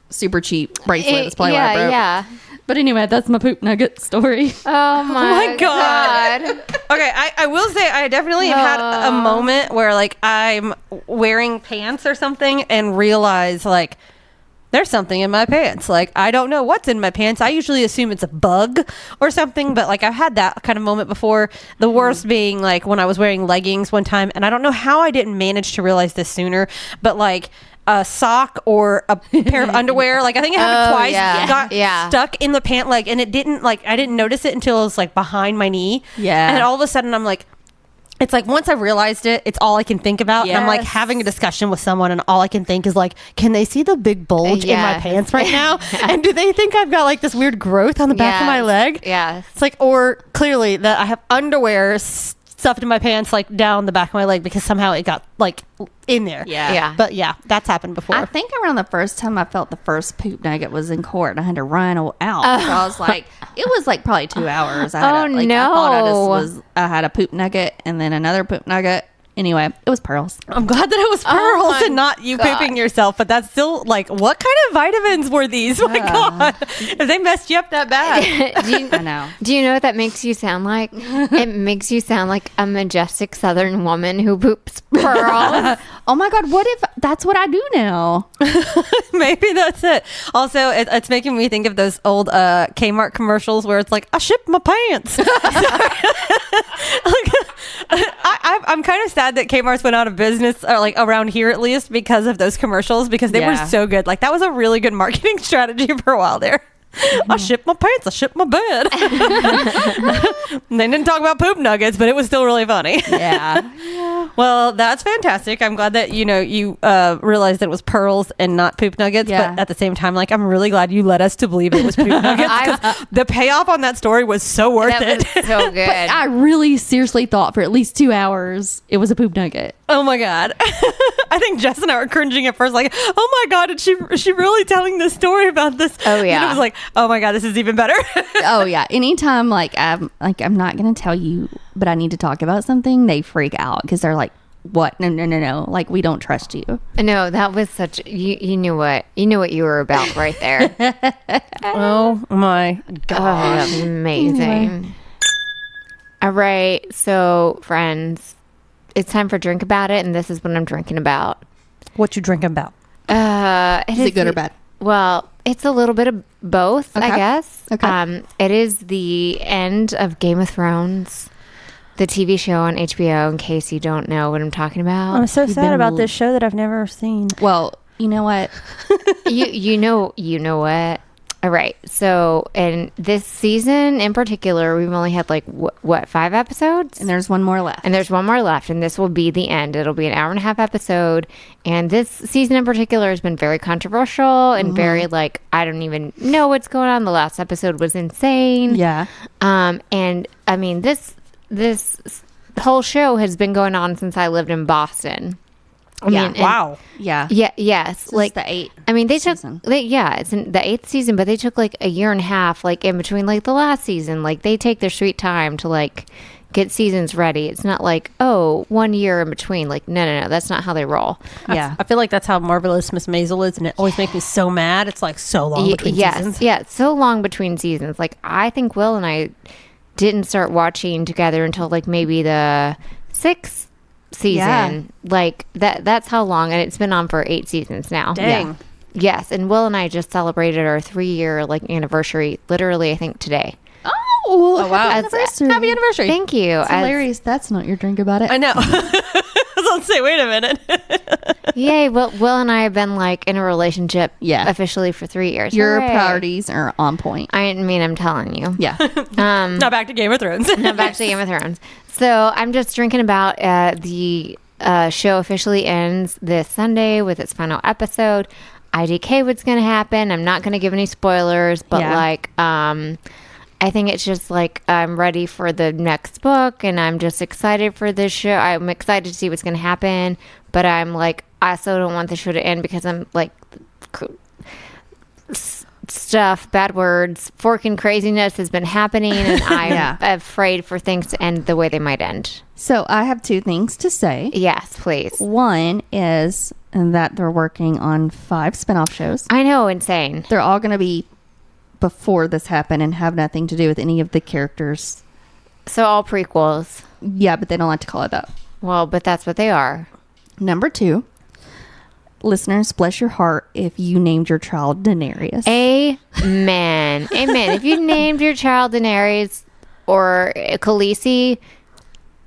super cheap bracelet. That's probably why I broke. Yeah. But anyway, that's my poop nugget story. Oh my God. God. Okay, I will say I definitely had a moment where like I'm wearing pants or something and realize like there's something in my pants. Like, I don't know what's in my pants. I usually assume it's a bug or something, but like I've had that kind of moment before. The worst being like when I was wearing leggings one time, and I don't know how I didn't manage to realize this sooner, but like a sock or a pair of underwear, like I think it happened twice, got stuck in the pant leg, and it didn't like, I didn't notice it until it was like behind my knee. Yeah. And then all of a sudden I'm like, it's like once I realized it, it's all I can think about. Yes. And I'm like having a discussion with someone, and all I can think is like, can they see the big bulge in my pants right now? And do they think I've got like this weird growth on the back of my leg? Yeah. It's like, or clearly that I have underwear stuffed in my pants, like down the back of my leg, because somehow it got like in there. Yeah. But yeah, that's happened before. I think around the first time I felt the first poop nugget was in court, and I had to run out. So I was like, it was like probably 2 hours. I thought I had a poop nugget and then another poop nugget. Anyway, it was pearls. I'm glad that it was pearls and not you pooping yourself, but that's still like, what kind of vitamins were these? My God, if they messed you up that bad. I know. Do you know what that makes you sound like? It makes you sound like a majestic Southern woman who poops pearls. Oh my God, what if that's what I do now? Maybe that's it. Also, it's making me think of those old Kmart commercials where it's like, I shipped my pants. I'm kind of sad that Kmart's went out of business, or like around here at least, because of those commercials, because they were so good. Like that was a really good marketing strategy for a while there. I shipped my pants, I shipped my bed. They didn't talk about poop nuggets, but it was still really funny. Yeah. Well, that's fantastic. I'm glad that you realized that it was pearls and not poop nuggets. Yeah. But at the same time, like, I'm really glad you led us to believe it was poop nuggets, because the payoff on that story was so worth That it. was so good. But I really seriously thought for at least 2 hours it was a poop nugget. Oh my God. I think Jess and I were cringing at first, like, oh my God, is she really telling this story about this? Oh, yeah. And it was like, oh my God, this is even better. Oh yeah. Anytime I'm not gonna tell you, but I need to talk about something, they freak out because they're like, what? No. Like, we don't trust you. No, that was such, you knew what you were about right there. Oh my God. Oh, amazing. Anyway. All right. So friends, it's time for Drink About It. And this is what I'm drinking about. What you drinking about? Is it good or bad? Well, it's a little bit of both, I Okay. guess. Okay. It is the end of Game of Thrones, the TV show on HBO, in case you don't know what I'm talking about. I'm so You've sad been about l- this show that I've never seen. Well, you know what? you know what? All right. So, in this season in particular, we've only had like, what, 5 episodes? And there's one more left. And there's one more left, and this will be the end. It'll be an hour and a half episode. And this season in particular has been very controversial and very like, I don't even know what's going on. The last episode was insane. Yeah. And I mean, this whole show has been going on since I lived in Boston. I Yeah. mean, and- Wow. Yeah. Yeah. Yes. This Like is the 8th. I mean, they season. took, it's in the 8th season, but they took like a year and a half, like in between like the last season. Like they take their sweet time to like get seasons ready. It's not like, oh, 1 year in between. Like, no. That's not how they roll. Yeah. I feel like that's how Marvelous Miss Maisel is, and it always makes me so mad. It's like so long between seasons. Yeah. It's so long between seasons. Like I think Will and I didn't start watching together until like maybe the 6th season. Yeah. Like that's how long, and it's been on for 8 seasons now. Dang. Yeah. Yes, and Will and I just celebrated our 3-year like anniversary literally I think today. Oh, wow. happy anniversary. Happy anniversary. Thank you. It's hilarious. That's not your drink about it. I know. I was going to say, wait a minute. Yay, Will and I have been like in a relationship officially for 3 years. Your Hooray. priorities are on point. I mean, I'm telling you. Yeah. Now back to Game of Thrones. No, back to Game of Thrones. So I'm just drinking about the show officially ends this Sunday with its final episode. IDK what's going to happen. I'm not going to give any spoilers, but like, I think it's just like I'm ready for the next book, and I'm just excited for this show. I'm excited to see what's going to happen, but I'm like, I also don't want the show to end because I'm like, stuff, bad words, forking craziness has been happening, and I'm afraid for things to end the way they might end. So I have 2 things to say. Yes, please. One is that they're working on 5 spinoff shows. I know, insane. They're all going to be before this happened and have nothing to do with any of the characters. So all prequels. Yeah, but they don't like to call it that. Well, but that's what they are. Number 2, listeners, bless your heart if you named your child Daenerys. Amen. Amen. If you named your child Daenerys or Khaleesi,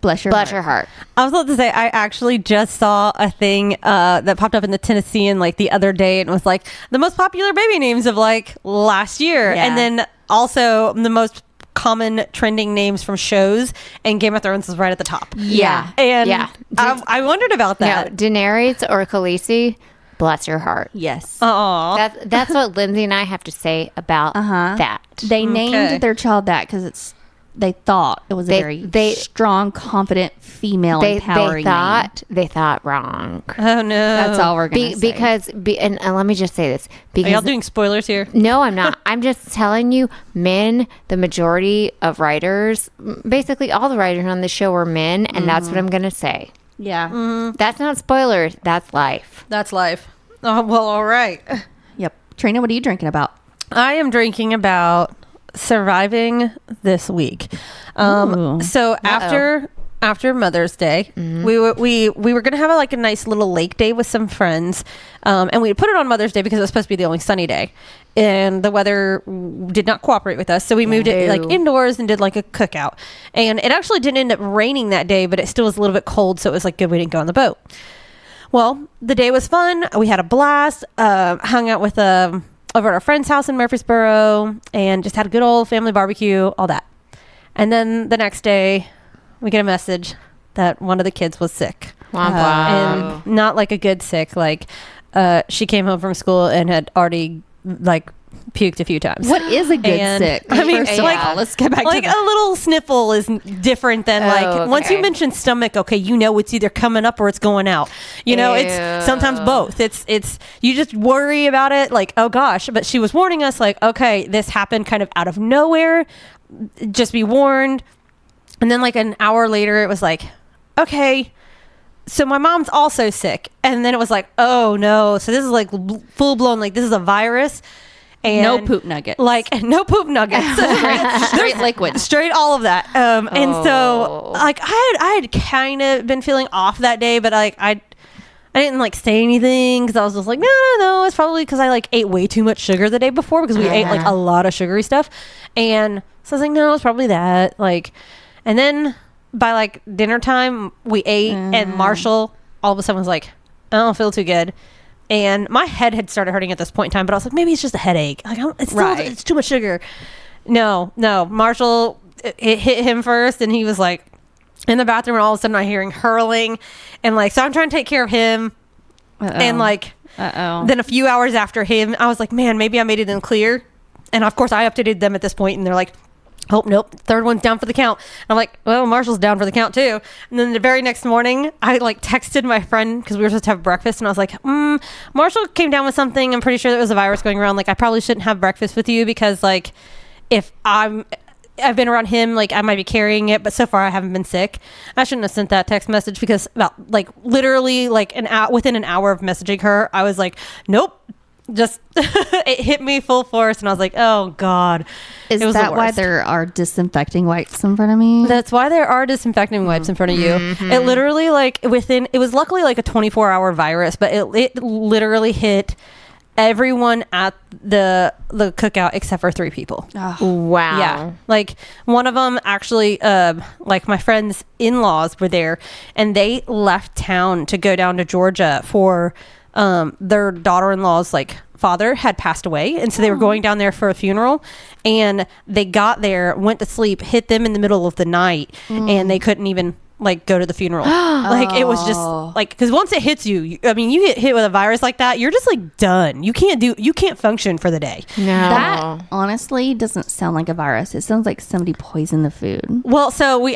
bless your heart. I was about to say, I actually just saw a thing that popped up in the Tennessean like the other day, and it was like the most popular baby names of like last year. Yeah. And then also the most common trending names from shows, and Game of Thrones was right at the top. Yeah. And Yeah. I wondered about that. No, Daenerys or Khaleesi, bless your heart. Yes. Aw. That's what Lindsay and I have to say about that. They named their child that because they thought it was a very strong, confident, female, empowering name. They thought wrong. Oh no. That's all we're going to say. Because and let me just say this. Are Because y'all doing spoilers here? no, I'm not. I'm just telling you, men, the majority of writers, basically all the writers on the show are men, and that's what I'm going to say. Yeah. That's not spoilers. That's life. That's life. Oh, well, all right. Yep. Trina, what are you drinking about? I am drinking about surviving this week. So after Mother's Day, we were gonna have a nice little lake day with some friends, and we put it on Mother's Day because it was supposed to be the only sunny day, and the weather did not cooperate with us, so we moved it like indoors and did like a cookout. And it actually didn't end up raining that day, but it still was a little bit cold, so it was like good we didn't go on the boat. Well, the day was fun. We had a blast. Hung out with over at our friend's house in Murfreesboro, and just had a good old family barbecue, all that. And then the next day, we get a message that one of the kids was sick. Womp womp. And not like a good sick, like she came home from school and had already like puked a few times. What is a good And, sick? I mean, First of like- all, let's get back Like to a that. little sniffle is different than like once you okay. mention stomach, okay, you know it's either coming up or it's going out. You know, it's sometimes both. It's you just worry about it, like, oh gosh. But she was warning us, like, okay, this happened kind of out of nowhere. Just be warned. And then like an hour later, it was like, okay, so my mom's also sick. And then it was like, oh no, so this is like full blown, like this is a virus. And No poop nugget. like no poop nuggets, Straight liquid. straight all of that. And so like I had kind of been feeling off that day, but like I didn't like say anything because I was just like, no, it's probably because I like ate way too much sugar the day before because we ate like a lot of sugary stuff. And so I was like, no, it's probably that. Like, and then by like dinner time we ate, and Marshall all of a sudden was like, I don't feel too good. and my head had started hurting at this point in time, but I was like, maybe it's just a headache. Like, it's too much sugar. No, Marshall, it hit him first, and he was like in the bathroom, and all of a sudden I'm hearing hurling, and like, so I'm trying to take care of him. And like, then a few hours after him, I was like, man, maybe I made it in clear. And of course I updated them at this point, and they're like, oh, nope, third one's down for the count. And I'm like, well, Marshall's down for the count too. And then the very next morning, I like texted my friend, because we were supposed to have breakfast, and I was like, Marshall came down with something. I'm pretty sure there was a virus going around. Like, I probably shouldn't have breakfast with you, because like, if I've been around him, like, I might be carrying it, but so far I haven't been sick. I shouldn't have sent that text message, because about like literally like within an hour of messaging her, I was like, nope, just it hit me full force, and I was like, oh God. Is that why there are disinfecting wipes in front of me? That's why there are disinfecting wipes in front of you. Mm-hmm. It literally like it was luckily like a 24-hour virus, but it literally hit everyone at the cookout except for 3 people. Wow. Yeah. Like, one of them actually, like, my friend's in-laws were there, and they left town to go down to Georgia for their daughter-in-law's like father had passed away, and so they were going down there for a funeral, and they got there, went to sleep, hit them in the middle of the night, and they couldn't even like go to the funeral. Like, it was just like, because once it hits you, I mean, you get hit with a virus like that, you're just like done. You can't function for the day. No. That honestly doesn't sound like a virus. It sounds like somebody poisoned the food. Well, so we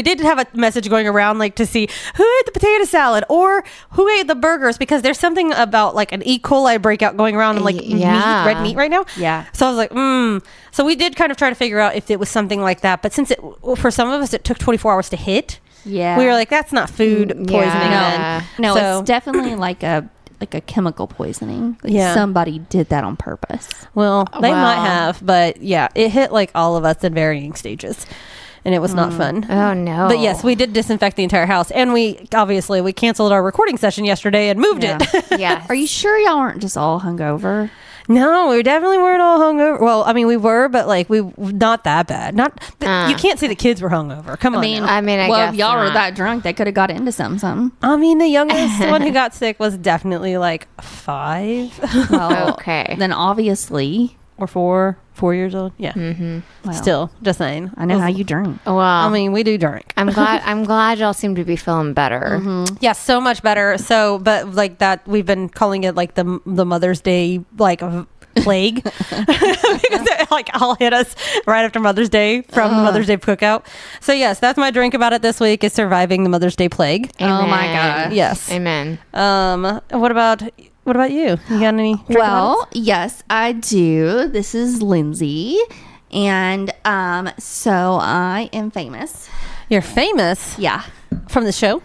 did have a message going around, like, to see who ate the potato salad or who ate the burgers, because there's something about like an E. coli breakout going around in like red meat right now. Yeah. So I was like, So we did kind of try to figure out if it was something like that, but since for some of us it took 24 hours to hit. Yeah. We were like, that's not food poisoning. Yeah. No, So- it's definitely like a chemical poisoning. Like, Yeah. somebody did that on purpose. Well, they Wow. might have, but yeah, it hit like all of us in varying stages, and it was not fun. Oh no. But yes, we did disinfect the entire house, and we canceled our recording session yesterday and moved it. Yes. Are you sure y'all aren't just all hungover? No, we definitely weren't all hungover. Well, I mean, we were, but like we not that bad. You can't say the kids were hungover. Come on. now. I mean, I well, guess if y'all were not. that drunk, they could have got into something. I mean, the youngest one who got sick was definitely like 5 Well, Okay. Then obviously, or 4 years old. Yeah. well, Still, just saying. I know how you drink. Well, I mean, we do drink. I'm glad y'all seem to be feeling better. Yeah, so much better. So, but like that, we've been calling it like the Mother's Day like plague, because it like all hit us right after Mother's Day from the Mother's Day cookout. So yes, that's my drink about it this week, is surviving the Mother's Day plague. Oh my Amen. God. Yes. Amen. What about you? You got any drink Well, yes, I do. This is Lindsay. And so I am famous. You're famous Yeah. from the show.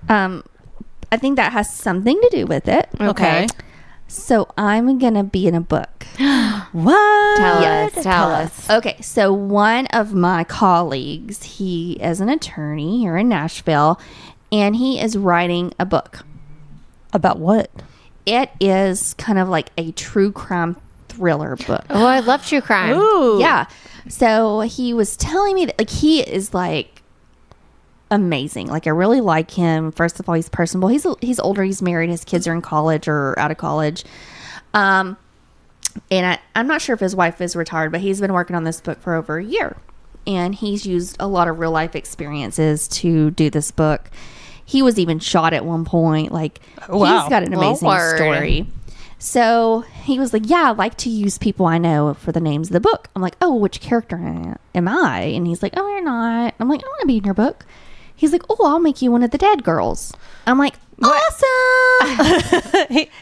I think that has something to do with it. Okay. So I'm going to be in a book. What? Tell us. Okay, so one of my colleagues, he is an attorney here in Nashville, and he is writing a book. About what? It is kind of like a true crime thriller book. Oh, I love true crime. Ooh. Yeah. So he was telling me that, like, he is like amazing. Like, I really like him. First of all, he's personable. He's older. He's married. His kids are in college or out of college. And I'm not sure if his wife is retired, but he's been working on this book for over a year. And he's used a lot of real life experiences to do this book. He was even shot at one point. Like, wow. He's got an amazing Lord. story. So he was like, yeah, I like to use people I know for the names of the book. I'm like, oh, which character am I? And he's like, oh, you're not. I'm like, I want to be in your book. He's like, oh, I'll make you one of the dead girls. I'm like, awesome.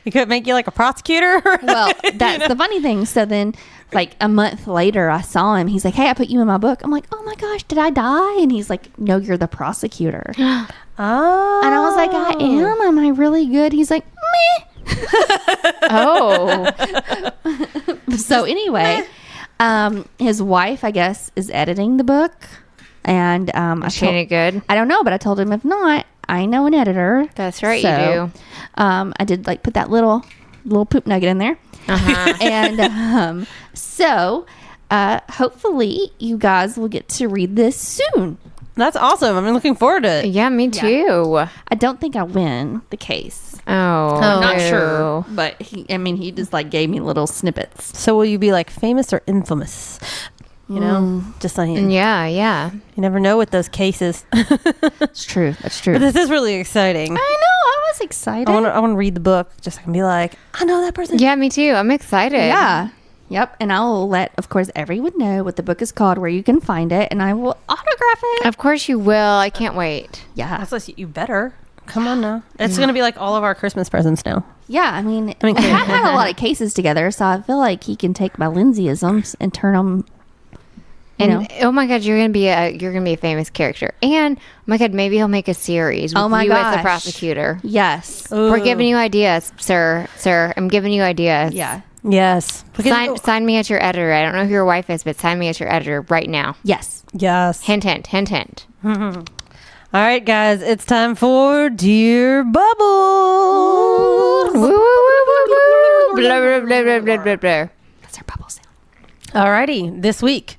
He could make you like a prosecutor. Well, that's the funny thing. So then, like, a month later, I saw him. He's like, hey, I put you in my book. I'm like, oh my gosh, did I die? And he's like, no, you're the prosecutor. And Oh. I was like, I am. Am I really good? He's like, meh. Oh. So anyway, his wife, I guess, is editing the book. And Is she any good? I don't know, but I told him if not, I know an editor. That's right, you So, do. I did like put that little poop nugget in there. Uh-huh. And so hopefully you guys will get to read this soon. That's awesome. I'm looking forward to it. Yeah, me too. I don't think I win the case. Oh, I'm not no. sure, but he just like gave me little snippets. So will you be like famous or infamous? You know, just saying. Yeah, yeah. You never know with those cases. That's true. That's true. But this is really exciting. I know. I was excited. I want to read the book just so I can be like, I know that person. Yeah, me too. I'm excited. Yeah. Yep. And I'll let, of course, everyone know what the book is called, where you can find it, and I will autograph it. Of course you will. I can't wait. Yeah. That's what you better. Come on now. It's going to be like all of our Christmas presents now. Yeah. I mean, I mean, we have had a lot of cases together, so I feel like he can take my Lindsayisms and turn them. And oh my God, you're gonna be a famous character. And oh my God, maybe he'll make a series with you as the prosecutor. Yes. Ooh. We're giving you ideas, sir. I'm giving you ideas. Yeah. Yes. Sign me as your editor. I don't know who your wife is, but sign me as your editor right now. Yes. Yes. Hint, hint, hint, hint. All right, guys, it's time for Dear Bubbles. Woo, woo, woo, woo, woo. Blah, blah, blah, blah, blah, blah, blah. That's our bubble sound. All righty, this week,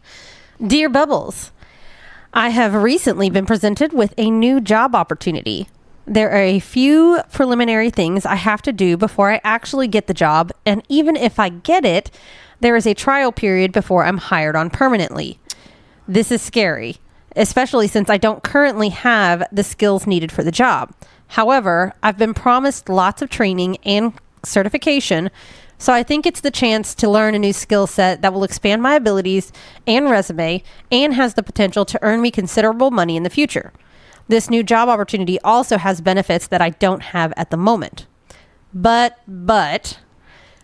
Dear Bubbles, I have recently been presented with a new job opportunity. There are a few preliminary things I have to do before I actually get the job, and even if I get it, there is a trial period before I'm hired on permanently. This is scary, especially since I don't currently have the skills needed for the job. However, I've been promised lots of training and certification, so I think it's the chance to learn a new skill set that will expand my abilities and resume and has the potential to earn me considerable money in the future. This new job opportunity also has benefits that I don't have at the moment. But,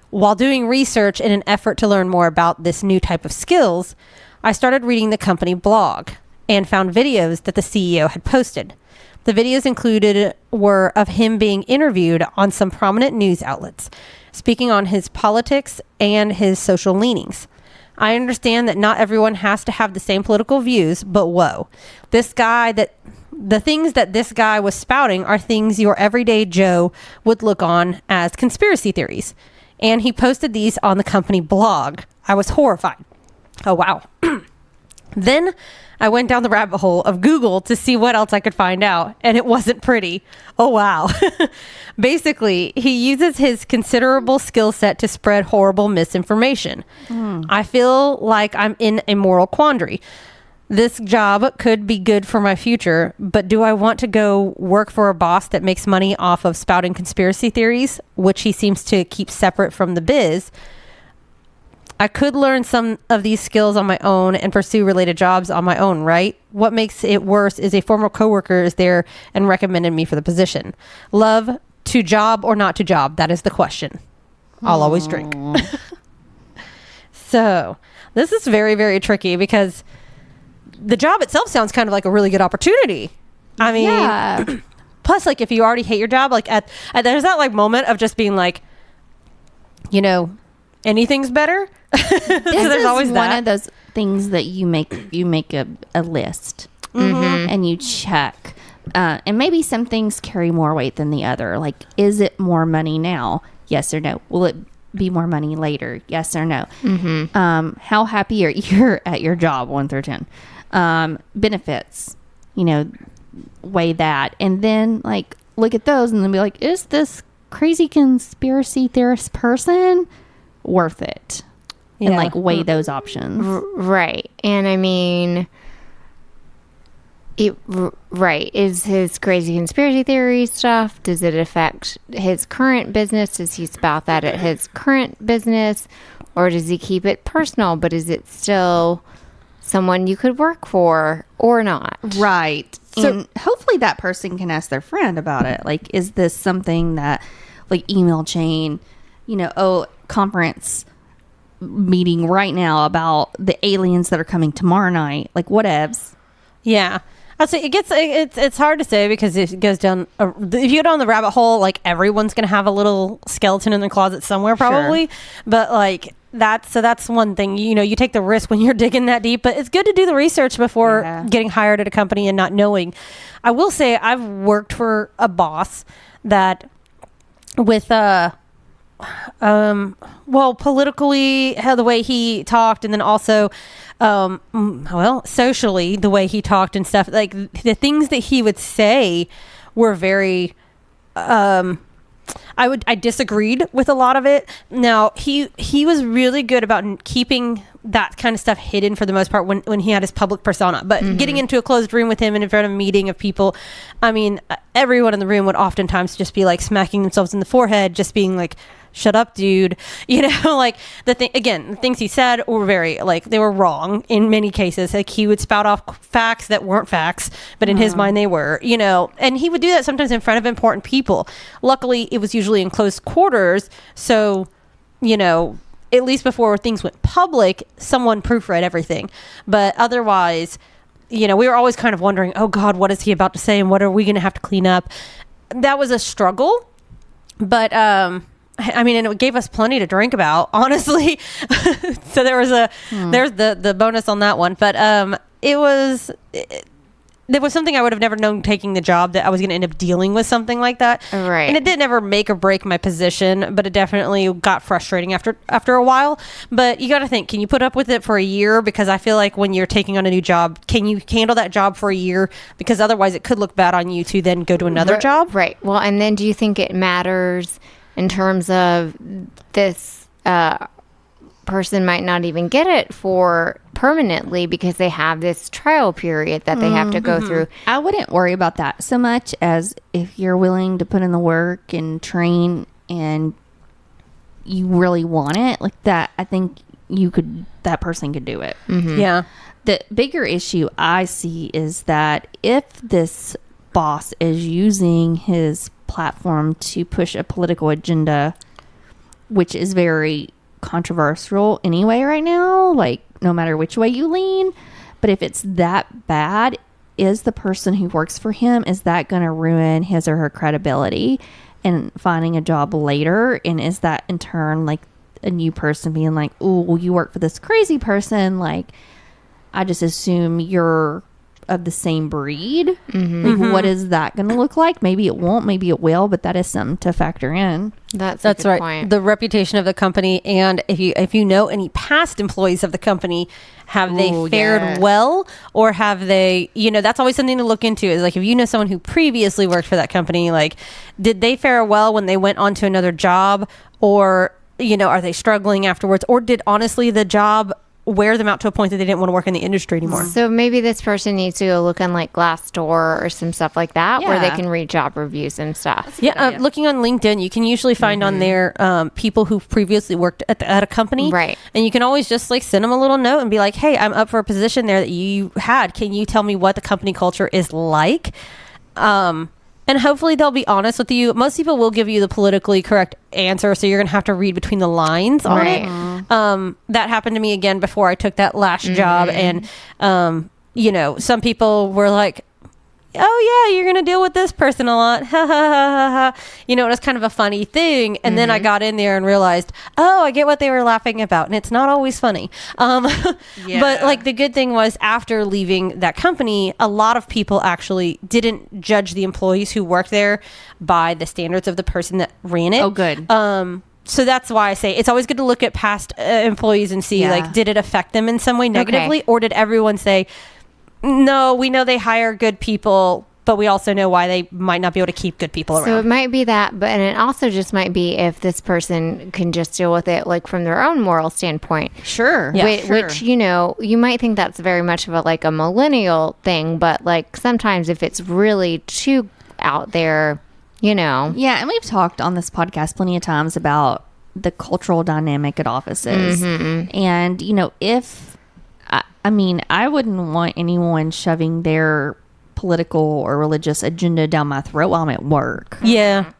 while doing research in an effort to learn more about this new type of skills, I started reading the company blog and found videos that the CEO had posted. The videos included were of him being interviewed on some prominent news outlets, speaking on his politics and his social leanings. I understand that not everyone has to have the same political views, but whoa, the things that this guy was spouting are things your everyday Joe would look on as conspiracy theories. And he posted these on the company blog. I was horrified. Oh, wow. Then I went down the rabbit hole of Google to see what else I could find out, and it wasn't pretty. Oh, wow. Basically, he uses his considerable skill set to spread horrible misinformation. I feel like I'm in a moral quandary. This job could be good for my future, but do I want to go work for a boss that makes money off of spouting conspiracy theories, which he seems to keep separate from the biz? I could learn some of these skills on my own and pursue related jobs on my own, right? What makes it worse is a former coworker is there and recommended me for the position. Love to job or not to job? That is the question. I'll always drink. So this is very, very tricky because the job itself sounds kind of like a really good opportunity. I mean, Yeah. plus like if you already hate your job, like at there's that like moment of just being like, you know, anything's better. This there's is always one that. of those things that you make a list and you check. And maybe some things carry more weight than the other. Like, is it more money now? Yes or no? Will it be more money later? Yes or no? How happy are you at your job? 1 through 10. Benefits, weigh that, and then like look at those, and then be like, is this crazy conspiracy theorist person worth it? And like weigh those options. Right. And I mean, right. Is his crazy conspiracy theory stuff, does it affect his current business? Does he spout that at his current business? Or does he keep it personal? But is it still someone you could work for or not? Right. And hopefully that person can ask their friend about it. Like, is this something that, like, email chain, conference meeting right now about the aliens that are coming tomorrow night, like whatevs. Yeah, I'd say it's hard to say because it goes down if you go down the rabbit hole, like everyone's gonna have a little skeleton in the closet somewhere probably. Sure. But like that's one thing, you take the risk when you're digging that deep, but it's good to do the research before getting hired at a company and not knowing. I will say I've worked for a boss that with well, politically, how the way he talked, and then also, socially, the way he talked and stuff. Like the things that he would say were very. I disagreed with a lot of it. Now he was really good about keeping that kind of stuff hidden for the most part when he had his public persona, but getting into a closed room with him and in front of a meeting of people, I mean, everyone in the room would oftentimes just be like smacking themselves in the forehead, just being like, shut up, dude. Like the things he said were very, like, they were wrong in many cases. Like he would spout off facts that weren't facts, but in his mind they were, and he would do that sometimes in front of important people. Luckily it was usually in closed quarters. So, at least before things went public, someone proofread everything. But otherwise, we were always kind of wondering, oh God, what is he about to say? And what are we going to have to clean up? That was a struggle, but, and it gave us plenty to drink about, honestly. So there's the bonus on that one. But there was something I would have never known taking the job, that I was going to end up dealing with something like that. Right. And it didn't ever make or break my position, but it definitely got frustrating after a while. But you got to think, can you put up with it for a year? Because I feel like when you're taking on a new job, can you handle that job for a year? Because otherwise it could look bad on you to then go to another job. Right. Well, and then do you think it matters in terms of this person might not even get it for permanently because they have this trial period that they have to go through? I wouldn't worry about that so much as if you're willing to put in the work and train and you really want it like that. I think that person could do it. Yeah. The bigger issue I see is that if this boss is using his platform to push a political agenda, which is very controversial anyway right now, like no matter which way you lean, but if it's that bad, is the person who works for him, is that going to ruin his or her credibility and finding a job later? And is that in turn like a new person being like, oh, well, you work for this crazy person, like I just assume you're of the same breed? Like, what is that going to look like? Maybe it won't, maybe it will, but that is something to factor in. That's right. Point. The reputation of the company, and if you know any past employees of the company, have they fared well, or have they, that's always something to look into, is like, if you know someone who previously worked for that company, like, did they fare well when they went on to another job, or are they struggling afterwards, or did honestly the job wear them out to a point that they didn't want to work in the industry anymore? So maybe this person needs to go look on like Glassdoor or some stuff like that, where they can read job reviews and stuff. Looking on LinkedIn, you can usually find on there people who've previously worked at a company, right? And you can always just like send them a little note and be like, hey, I'm up for a position there that you had. Can you tell me what the company culture is like? And hopefully they'll be honest with you. Most people will give you the politically correct answer, so you're going to have to read between the lines on it. That happened to me again before I took that last job. And, some people were like, oh yeah, you're going to deal with this person a lot. Ha ha ha ha. It was kind of a funny thing. And then I got in there and realized, oh, I get what they were laughing about. And it's not always funny. But like the good thing was, after leaving that company, a lot of people actually didn't judge the employees who worked there by the standards of the person that ran it. Oh, good. So that's why I say it's always good to look at past employees and see, like, did it affect them in some way negatively? Or did everyone say, no, we know they hire good people, but we also know why they might not be able to keep good people around. So it might be that, but and it also just might be if this person can just deal with it like from their own moral standpoint. Sure. Yeah, which you might think that's very much of a millennial thing, but like sometimes if it's really too out there, Yeah, and we've talked on this podcast plenty of times about the cultural dynamic at offices. And, if I wouldn't want anyone shoving their political or religious agenda down my throat while I'm at work. Yeah.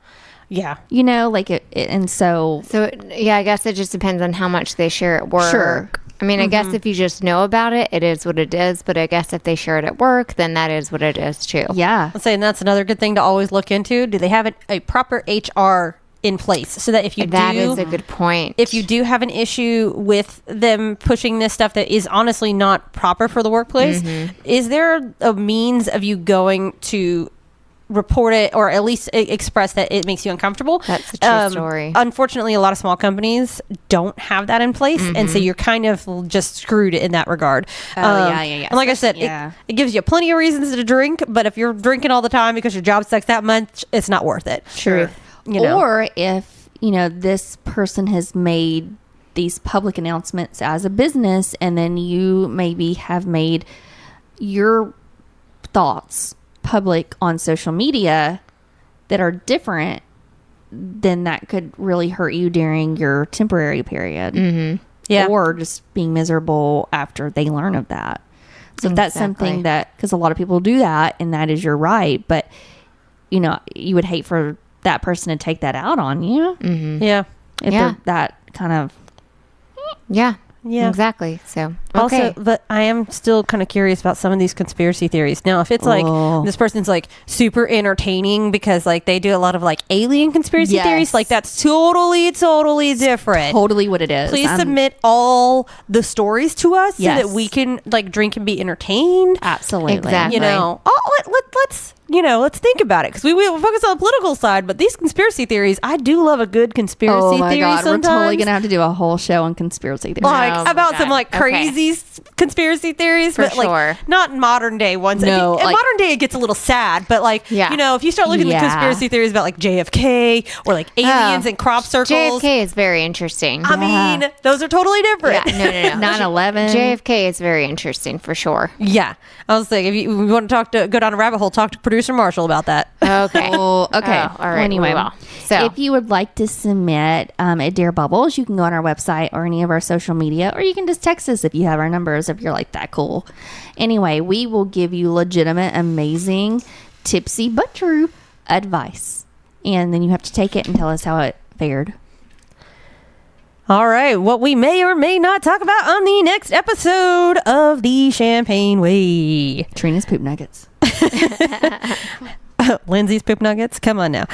And so I guess it just depends on how much they share at work. Sure. I guess if you just know about it, it is what it is. But I guess if they share it at work, then that is what it is too. Yeah. I'm saying that's another good thing to always look into. Do they have a proper HR in place, so that if that is a good point. If you do have an issue with them pushing this stuff that is honestly not proper for the workplace, is there a means of you going to report it or at least express that it makes you uncomfortable. That's a true story. Unfortunately, a lot of small companies don't have that in place, and so you're kind of just screwed in that regard. Yeah. And like I said, it gives you plenty of reasons to drink, but if you're drinking all the time because your job sucks that much, it's not worth it. Sure. You know? Or if, this person has made these public announcements as a business, and then you maybe have made your thoughts public on social media that are different, then that could really hurt you during your temporary period. Mm-hmm. Yeah. Or just being miserable after they learn of that. So if that's something that, because a lot of people do that, and that is your right, but you would hate for that person to take that out on you. Mm-hmm. Yeah. If they're that kind of. Yeah. Yeah. Exactly. So, also, but I am still kind of curious about some of these conspiracy theories. Now, if it's like this person's like super entertaining because like they do a lot of like alien conspiracy theories, like that's totally different. Totally what it is. Please submit all the stories to us so that we can like drink and be entertained. Absolutely. Exactly. Let's think about it, because we focus on the political side, but these conspiracy theories, I do love a good conspiracy theory. Sometimes we're totally gonna have to do a whole show on conspiracy theories. Like about some like crazy conspiracy theories, but like not modern day ones. No, in modern day it gets a little sad, but like if you start looking at conspiracy theories about like JFK or like aliens and crop circles, JFK is very interesting. I mean, those are totally different. Yeah, no. 9/11. JFK is very interesting for sure. Yeah, I was like, if you want to go down a rabbit hole, talk to producer Marshall about that. Okay. Well, okay. Oh, all right. Anyway, so if you would like to submit a Dear Bubbles, you can go on our website or any of our social media, or you can just text us if you have our numbers, if you're like that cool. Anyway, we will give you legitimate, amazing, tipsy but true advice. And then you have to take it and tell us how it fared. All right, what we may or may not talk about on the next episode of the Champagne Way. Trina's poop nuggets. Lindsay's poop nuggets. Come on now.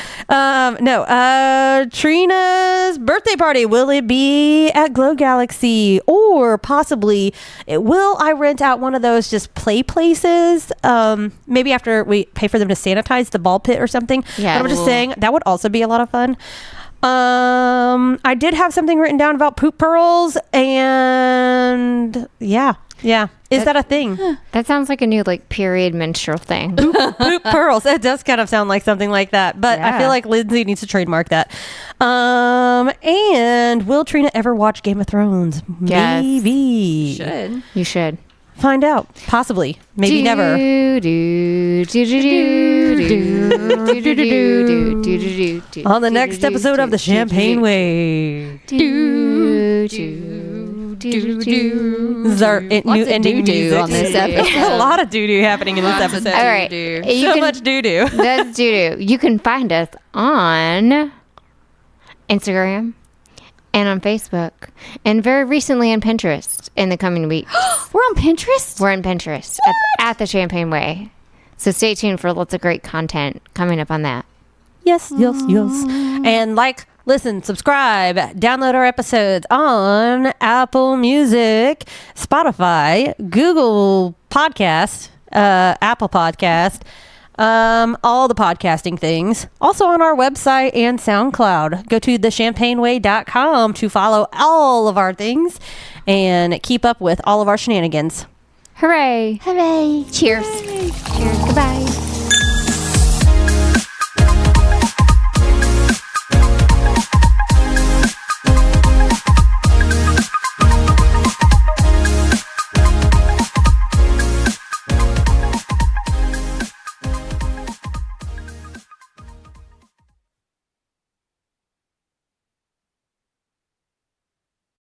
Trina's birthday party. Will it be at Glow Galaxy, or possibly will I rent out one of those just play places? Maybe after we pay for them to sanitize the ball pit or something. Yeah, but I'm just saying that would also be a lot of fun. I did have something written down about poop pearls, and yeah. Is that a thing? That sounds like a new like period menstrual thing. Poop pearls. That does kind of sound like something like that. But I feel like Lindsay needs to trademark that. And will Trina ever watch Game of Thrones? Yes. Maybe. You should. Find out. Possibly. Maybe never. On the next episode of the Champagne Way. This is our new ending music on this episode. A lot of doo-doo happening in this episode. All right. So much doo-doo. That's doo-doo. You can find us on Instagram and on Facebook, and very recently on Pinterest in the coming weeks. We're on Pinterest? We're on Pinterest at the Champagne Way. So stay tuned for lots of great content coming up on that. Yes. And listen, subscribe, download our episodes on Apple Music, Spotify, Google Podcast, Apple Podcast, all the podcasting things. Also on our website and SoundCloud. Go to thechampagneway.com to follow all of our things and keep up with all of our shenanigans. Hooray. Hooray. Cheers. Cheers. Goodbye.